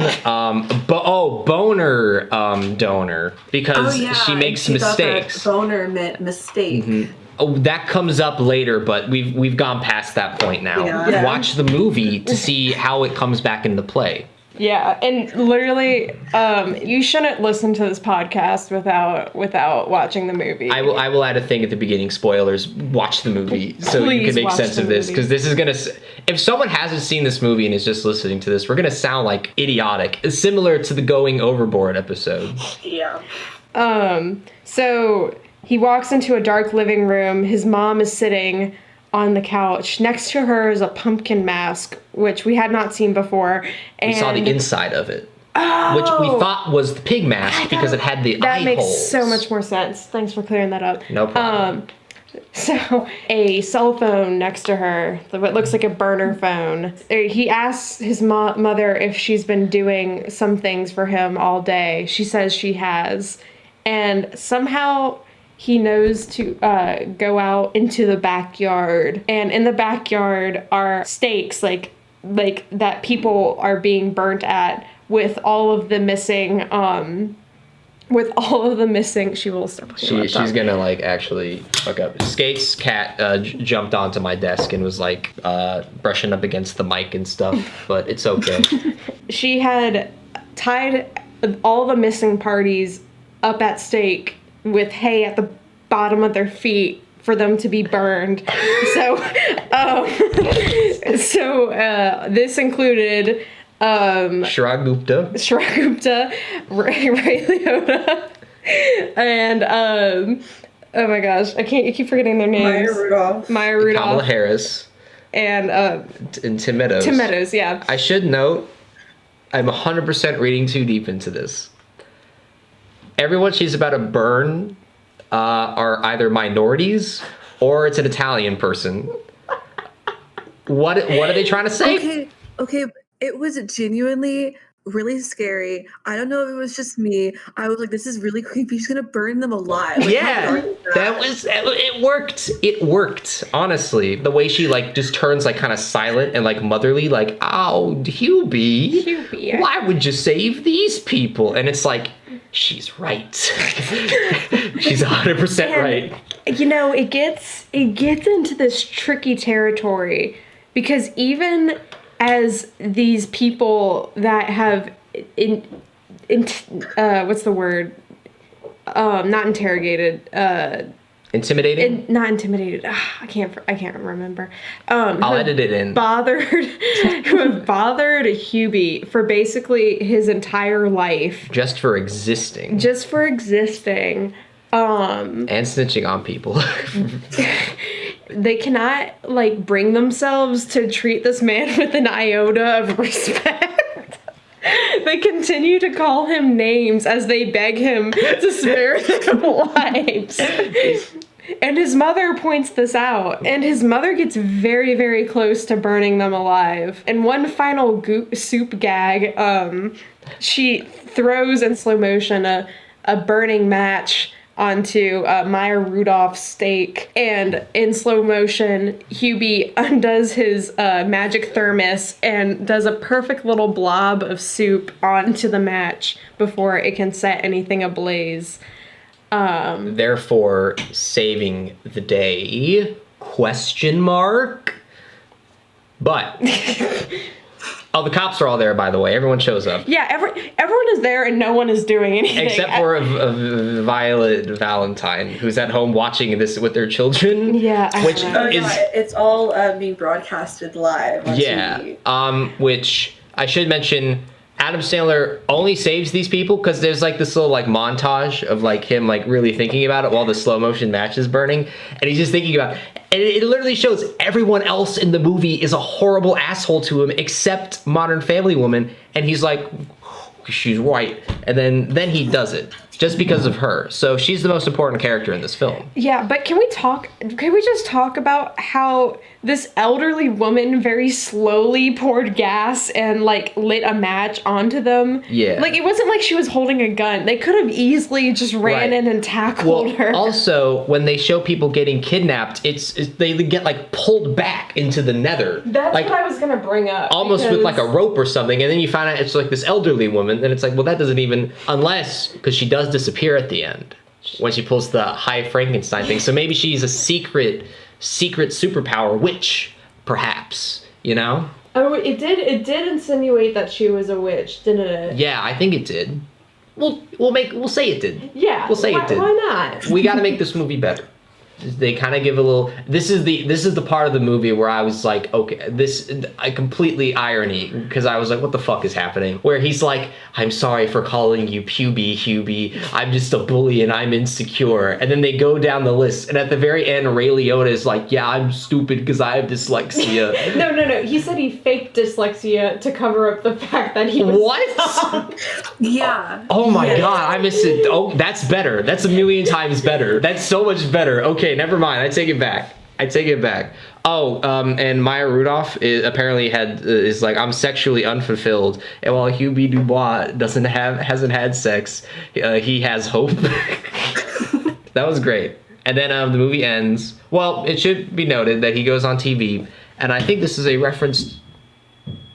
Boner donor, because she makes mistakes. Boner meant mistake. Mm-hmm. Oh, that comes up later, but we've gone past that point now. Yeah. Watch the movie to see how it comes back into play. Yeah, and literally, you shouldn't listen to this podcast without watching the movie. I will add a thing at the beginning. Spoilers. Watch the movie so you can make sense of this, because this is gonna. If someone hasn't seen this movie and is just listening to this, we're gonna sound like idiotic, similar to the Going Overboard episode. Yeah. So he walks into a dark living room. His mom is sitting on the couch. Next to her is a pumpkin mask, which we had not seen before. And We saw the inside of it, which we thought was the pig mask because it had the eye that makes holes. so much more sense. Thanks for clearing that up. No problem. So a cell phone next to her, what looks like a burner phone. He asks his mother if she's been doing some things for him all day. She says she has. And somehow he knows to go out into the backyard. And in the backyard are stakes, like that people are being burnt at with all of the missing, she will stop. She's gonna like actually fuck up. Skate's cat jumped onto my desk and was like brushing up against the mic and stuff, but it's okay. She had tied all the missing parties up at stake with hay at the bottom of their feet for them to be burned. So this included Shragupta, Ray Liotta, and oh my gosh, I keep forgetting their names. Maya Rudolph, Kamala Harris, and Tim Meadows. Tim Meadows, yeah. I should note, I'm 100% reading too deep into this. Everyone she's about to burn are either minorities or it's an Italian person. What are they trying to say? Okay. It was genuinely really scary. I don't know if it was just me. I was like, this is really creepy. She's gonna burn them alive. Like, yeah, it worked. It worked, honestly. The way she like just turns like kind of silent and like motherly, like, oh, Hubie, why would you save these people? And it's like, she's right. She's 100% right. You know, it gets into this tricky territory because even as these people that have what's the word? Not interrogated. Intimidated? Not intimidated. I can't remember. I'll edit it in. Who have bothered Hubie for basically his entire life. Just for existing. And snitching on people. They cannot like bring themselves to treat this man with an iota of respect. They continue to call him names as they beg him to spare their lives. And his mother points this out, and his mother gets very, very close to burning them alive. And one final soup gag, she throws in slow motion a burning match onto Maya Rudolph's steak, and in slow motion, Hubie undoes his magic thermos and does a perfect little blob of soup onto the match before it can set anything ablaze. Therefore, saving the day? ? But oh, the cops are all there, by the way. Everyone shows up. Yeah, everyone is there and no one is doing anything. Except for Violet Valentine, who's at home watching this with their children. Yeah. Which it's all being broadcasted live on TV. Which I should mention, Adam Sandler only saves these people because there's like this little like montage of like him like really thinking about it while the slow motion match is burning, and he's just thinking about it. And it literally shows everyone else in the movie is a horrible asshole to him except Modern Family Woman, and he's like, she's right, and then he does it just because of her. So she's the most important character in this film. Yeah, but can we just talk about how this elderly woman very slowly poured gas and like lit a match onto them? Yeah. Like it wasn't like she was holding a gun. They could have easily just ran in and tackled her. Also, when they show people getting kidnapped, it's they get like pulled back into the nether. That's like, what I was gonna bring up. Almost with like a rope or something, and then you find out it's like this elderly woman, and it's like, well, that doesn't even, unless, because she does disappear at the end when she pulls the high Frankenstein thing. So maybe she's a secret superpower witch, perhaps, you know? Oh, it did insinuate that she was a witch, didn't it? Yeah, I think it did. We'll say it did. Yeah. We'll say it did. Why not? We got to make this movie better. They kind of give a little. This is the part of the movie where I was like, okay, I completely irony, because I was like, what the fuck is happening? Where he's like, I'm sorry for calling you Hubie. I'm just a bully and I'm insecure. And then they go down the list, and at the very end, Ray Liotta is like, yeah, I'm stupid because I have dyslexia. No. He said he faked dyslexia to cover up the fact that he was. What? Yeah. Oh my god, I missed it. Oh, that's better. That's a million times better. That's so much better. Okay, never mind. I take it back. Oh, and Maya Rudolph apparently is like, I'm sexually unfulfilled, and while Hubie Dubois hasn't had sex, he has hope. That was great. And then the movie ends. Well, it should be noted that he goes on TV, and I think this is a reference.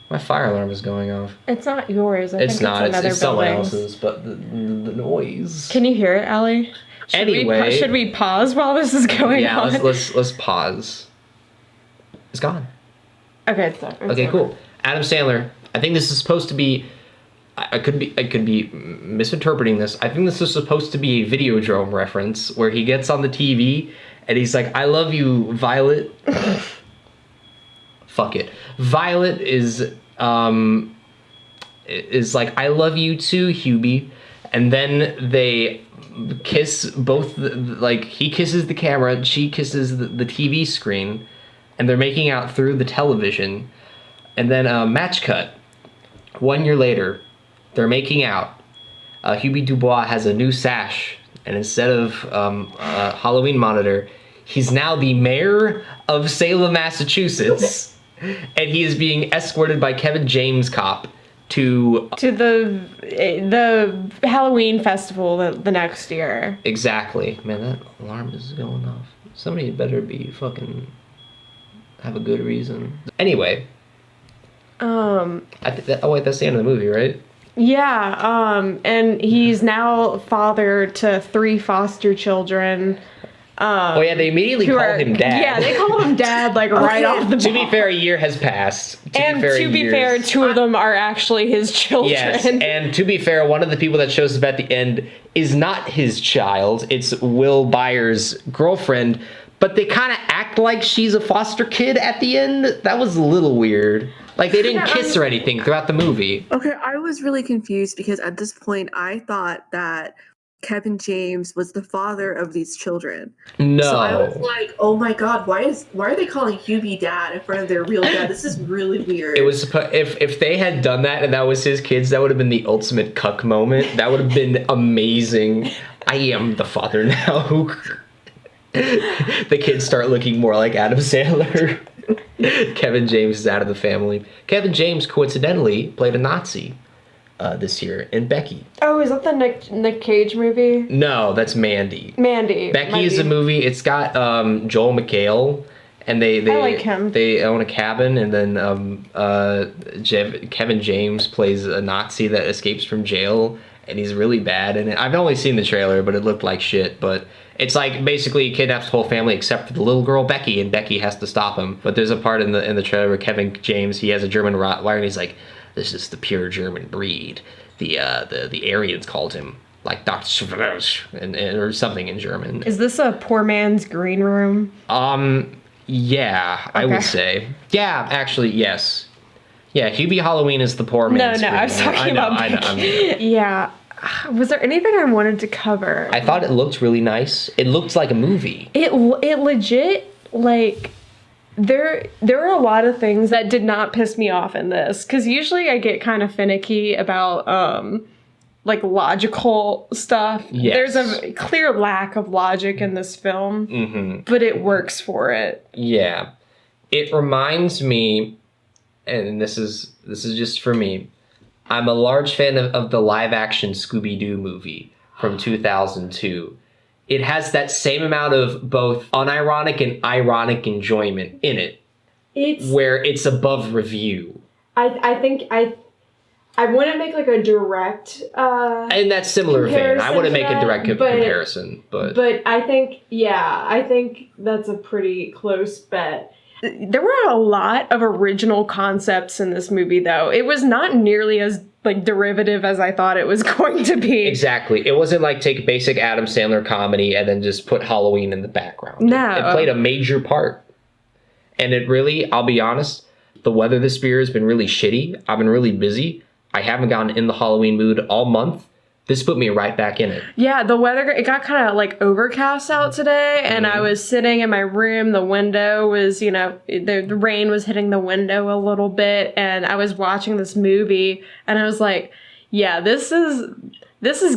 My fire alarm is going off. It's not yours. It's not. It's It's someone else's, but the noise. Can you hear it, Allie? Should we pause while this is going on? Yeah, let's pause. It's gone. Okay, it's done. Okay, cool. Adam Sandler. I think this is supposed to be. I could be misinterpreting this. I think this is supposed to be a Videodrome reference where he gets on the TV and he's like, "I love you, Violet." Fuck it. Violet is like, "I love you too, Hubie," and then they kiss both. Like, he kisses the camera, and she kisses the TV screen, and they're making out through the television. And then match cut. 1 year later, they're making out. Hubie Dubois has a new sash, and instead of a Halloween monitor, he's now the mayor of Salem, Massachusetts. And he is being escorted by Kevin James cop to the Halloween festival the next year. Exactly. Man, that alarm is going off. Somebody better be fucking have a good reason. Anyway. That's the end of the movie, right? Yeah, and he's now father to 3 foster children. They immediately called him dad. Yeah, they called him dad right off the bat. To be fair, a year has passed. To be fair, 2 of them are actually his children. Yes, and to be fair, one of the people that shows up at the end is not his child. It's Will Byers' girlfriend, but they kind of act like she's a foster kid at the end. That was a little weird. Like, they didn't kiss or anything throughout the movie. Okay, I was really confused because at this point I thought that Kevin James was the father of these children. No. So I was like, oh my god, why are they calling Hubie dad in front of their real dad? This is really weird. It was if they had done that and that was his kids, that would have been the ultimate cuck moment. That would have been amazing. I am the father now. The kids start looking more like Adam Sandler. Kevin James is out of the family. Kevin James coincidentally played a Nazi this year in Becky. Oh, is that the Nick Cage movie? No, that's Mandy. Becky is a movie. It's got Joel McHale, and they I like him. They own a cabin, and then Kevin James plays a Nazi that escapes from jail, and he's really bad in it. I've only seen the trailer, but it looked like shit. But it's like basically he kidnaps the whole family except for the little girl Becky, and Becky has to stop him. But there's a part in the trailer where Kevin James, he has a German Rottweiler, and he's like, "This is the pure German breed." The Aryans called him like Dr. and or something in German. Is this a poor man's green room? Yeah, okay. I would say. Yeah, actually, yes. Yeah, Hubie Halloween is the poor man's green room. No, I was talking about Becky. Yeah. Was there anything I wanted to cover? I thought it looked really nice. It looked like a movie. It legit, like, there are a lot of things that did not piss me off in this, because usually I get kind of finicky about like logical stuff. Yes. There's a clear lack of logic in this film, but it works for it. Yeah, it reminds me, and this is just for me, I'm a large fan of the live action Scooby-Doo movie from 2002. It has that same amount of both unironic and ironic enjoyment in it. Where it's above review. I think I wouldn't make like a direct in that similar vein. I wouldn't make a direct comparison, but I think that's a pretty close bet. There were a lot of original concepts in this movie, though. It was not nearly as like derivative as I thought it was going to be. Exactly. It wasn't like take basic Adam Sandler comedy and then just put Halloween in the background. No. It played a major part. And it really, I'll be honest, the weather this year has been really shitty. I've been really busy. I haven't gotten in the Halloween mood all month. This put me right back in it. Yeah, the weather, it got kind of like overcast out today, and I was sitting in my room. The window was, you know, the rain was hitting the window a little bit, and I was watching this movie, and I was like, yeah, this is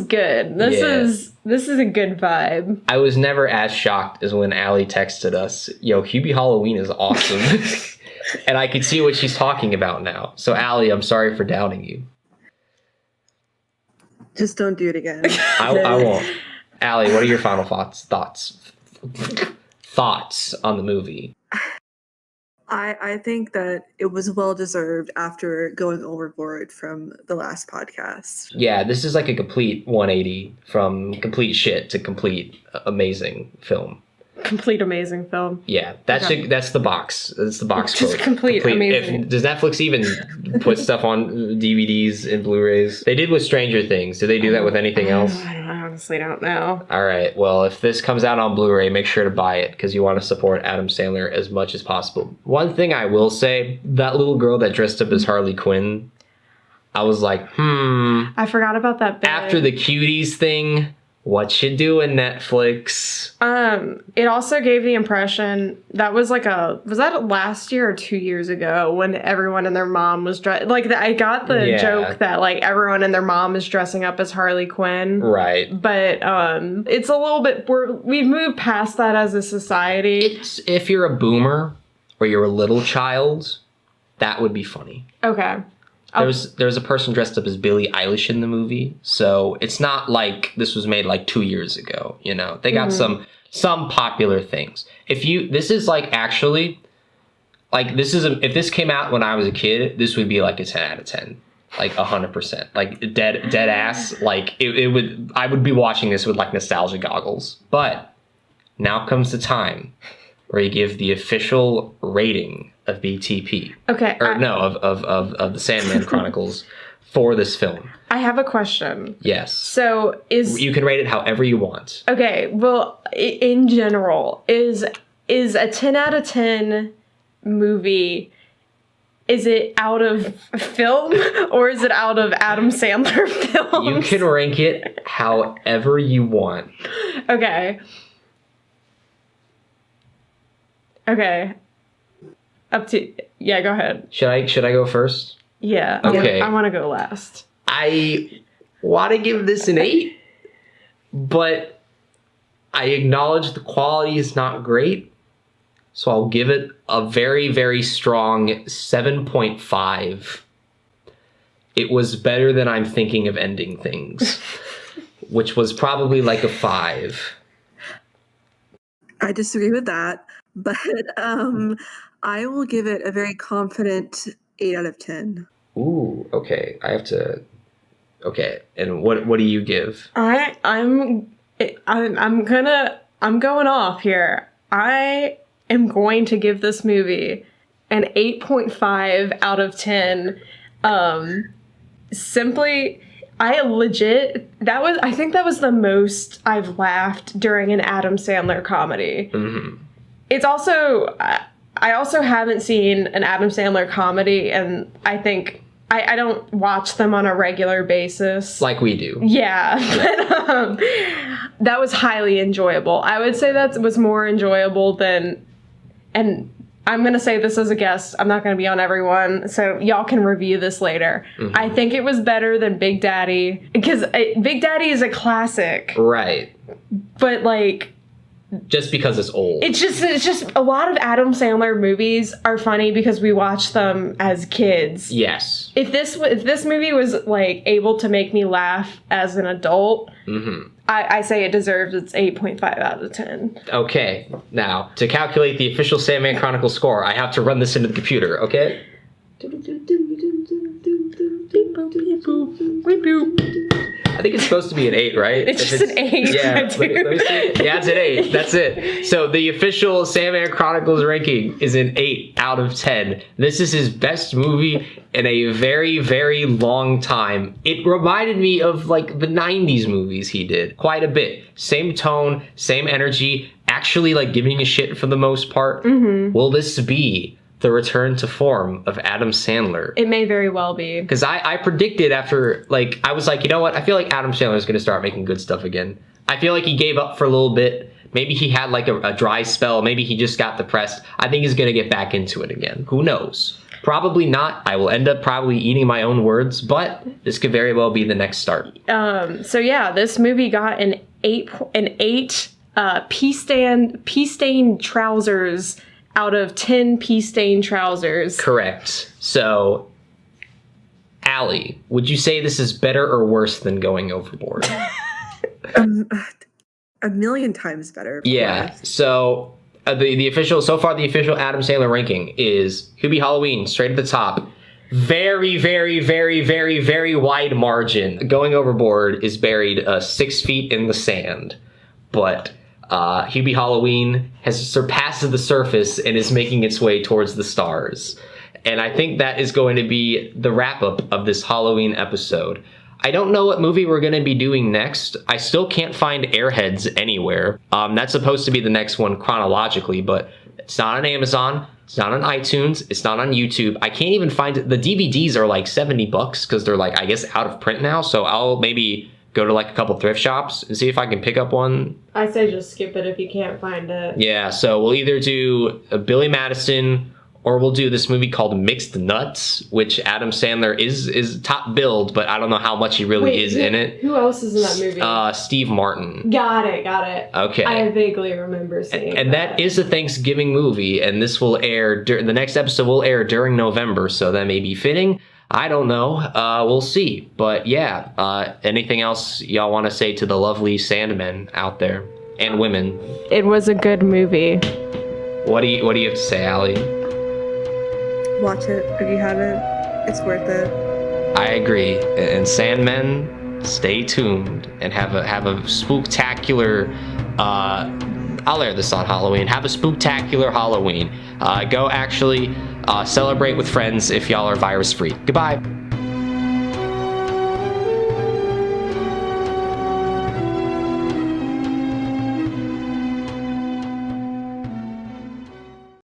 good. This is a good vibe. I was never as shocked as when Allie texted us, yo, Hubie Halloween is awesome. And I could see what she's talking about now. So Allie, I'm sorry for doubting you. Just don't do it again. I won't. Allie, what are your final thoughts on the movie? I think that it was well deserved after going overboard from the last podcast. Yeah, this is like a complete 180 from complete shit to complete amazing film. Complete amazing film. Yeah, that's the box. That's the box Just quote. complete amazing. Does Netflix even put stuff on DVDs and Blu-rays? They did with Stranger Things. Do they do that with anything else? I honestly don't know. All right. Well, if this comes out on Blu-ray, make sure to buy it because you want to support Adam Sandler as much as possible. One thing I will say, that little girl that dressed up as Harley Quinn, I was like, I forgot about that bit. After the cuties thing, what you doing, Netflix? It also gave the impression that was like was that last year or 2 years ago when everyone and their mom was like I got the joke that like everyone and their mom is dressing up as Harley Quinn. Right. But it's a little bit, we've moved past that as a society. If you're a boomer or you're a little child, that would be funny. Okay. There's a person dressed up as Billie Eilish in the movie, so it's not like this was made like 2 years ago. You know, they got some popular things. This is like actually, like if this came out when I was a kid, this would be like a 10 out of 10, like 100%, like dead ass. Like it would. I would be watching this with like nostalgia goggles. But now comes the time where you give the official rating of BTP. Okay. Of the Sandman Chronicles for this film. I have a question. Yes. So you can rate it however you want. Okay, well, in general, is a 10 out of 10 movie, is it out of film or is it out of Adam Sandler films? You can rank it however you want. Okay. Up to, yeah, go ahead. Should I go first? Yeah. Okay. I want to go last. I want to give this an 8, but I acknowledge the quality is not great. So I'll give it a very, very strong 7.5. It was better than I'm thinking of ending things, which was probably like a 5. I disagree with that, but I will give it a very confident 8 out of 10. Ooh, okay. Okay, and what do you give? I'm going off here. I am going to give this movie an 8.5 out of 10. Simply, I think that was the most I've laughed during an Adam Sandler comedy. Mm-hmm. It's also, I also haven't seen an Adam Sandler comedy, and I think I don't watch them on a regular basis. Like we do. Yeah. But, that was highly enjoyable. I would say that was more enjoyable than, and I'm going to say this as a guest. I'm not going to be on everyone, so y'all can review this later. Mm-hmm. I think it was better than Big Daddy, because Big Daddy is a classic. Right. But like, just because it's old. It's just a lot of Adam Sandler movies are funny because we watch them as kids. Yes. If this movie was like able to make me laugh as an adult, I say it deserves its 8.5 out of 10. Okay. Now, to calculate the official Sandman Chronicles score, I have to run this into the computer, okay? I think it's supposed to be an 8, right? It's just an 8. Yeah, let me see. Yeah, it's an 8. That's it. So the official Sandman Chronicles ranking is an 8 out of 10. This is his best movie in a very, very long time. It reminded me of like the 90s movies he did quite a bit. Same tone, same energy, actually like giving a shit for the most part. Will this be the return to form of Adam Sandler? It may very well be. Because I predicted after, like, I was like, you know what? I feel like Adam Sandler is going to start making good stuff again. I feel like he gave up for a little bit. Maybe he had like a dry spell. Maybe he just got depressed. I think he's going to get back into it again. Who knows? Probably not. I will end up probably eating my own words, but this could very well be the next start. So yeah, this movie got an 8 pea-stained trousers out of 10 pea-stained trousers. Correct. So, Allie, would you say this is better or worse than Going Overboard? A million times better. Yeah. So the official Adam Sandler ranking is Hubie Halloween straight at the top. Very, very, very, very, very wide margin. Going Overboard is buried 6 feet in the sand, but Hubie Halloween has surpassed the surface and is making its way towards the stars. And I think that is going to be the wrap-up of this Halloween episode. I don't know what movie we're going to be doing next. I still can't find Airheads anywhere. That's supposed to be the next one chronologically, but it's not on Amazon. It's not on iTunes. It's not on YouTube. I can't even find it. The DVDs are like $70 because they're like, I guess, out of print now. So I'll maybe go to like a couple thrift shops and see if I can pick up one. I say just skip it if you can't find it. Yeah, so we'll either do Billy Madison or we'll do this movie called Mixed Nuts, which Adam Sandler is top billed, but I don't know how much he really is in it. Who else is in that movie? Steve Martin. Got it. Okay. I vaguely remember seeing and that is a Thanksgiving movie, and this will air, the next episode will air during November, so that may be fitting. I don't know. We'll see. But yeah, anything else y'all want to say to the lovely Sandmen out there and women? It was a good movie. What do you have to say, Allie? Watch it if you haven't. It's worth it. I agree. And Sandmen, stay tuned and have a spooktacular. I'll air this on Halloween. Have a spooktacular Halloween. Go actually celebrate with friends if y'all are virus free. Goodbye.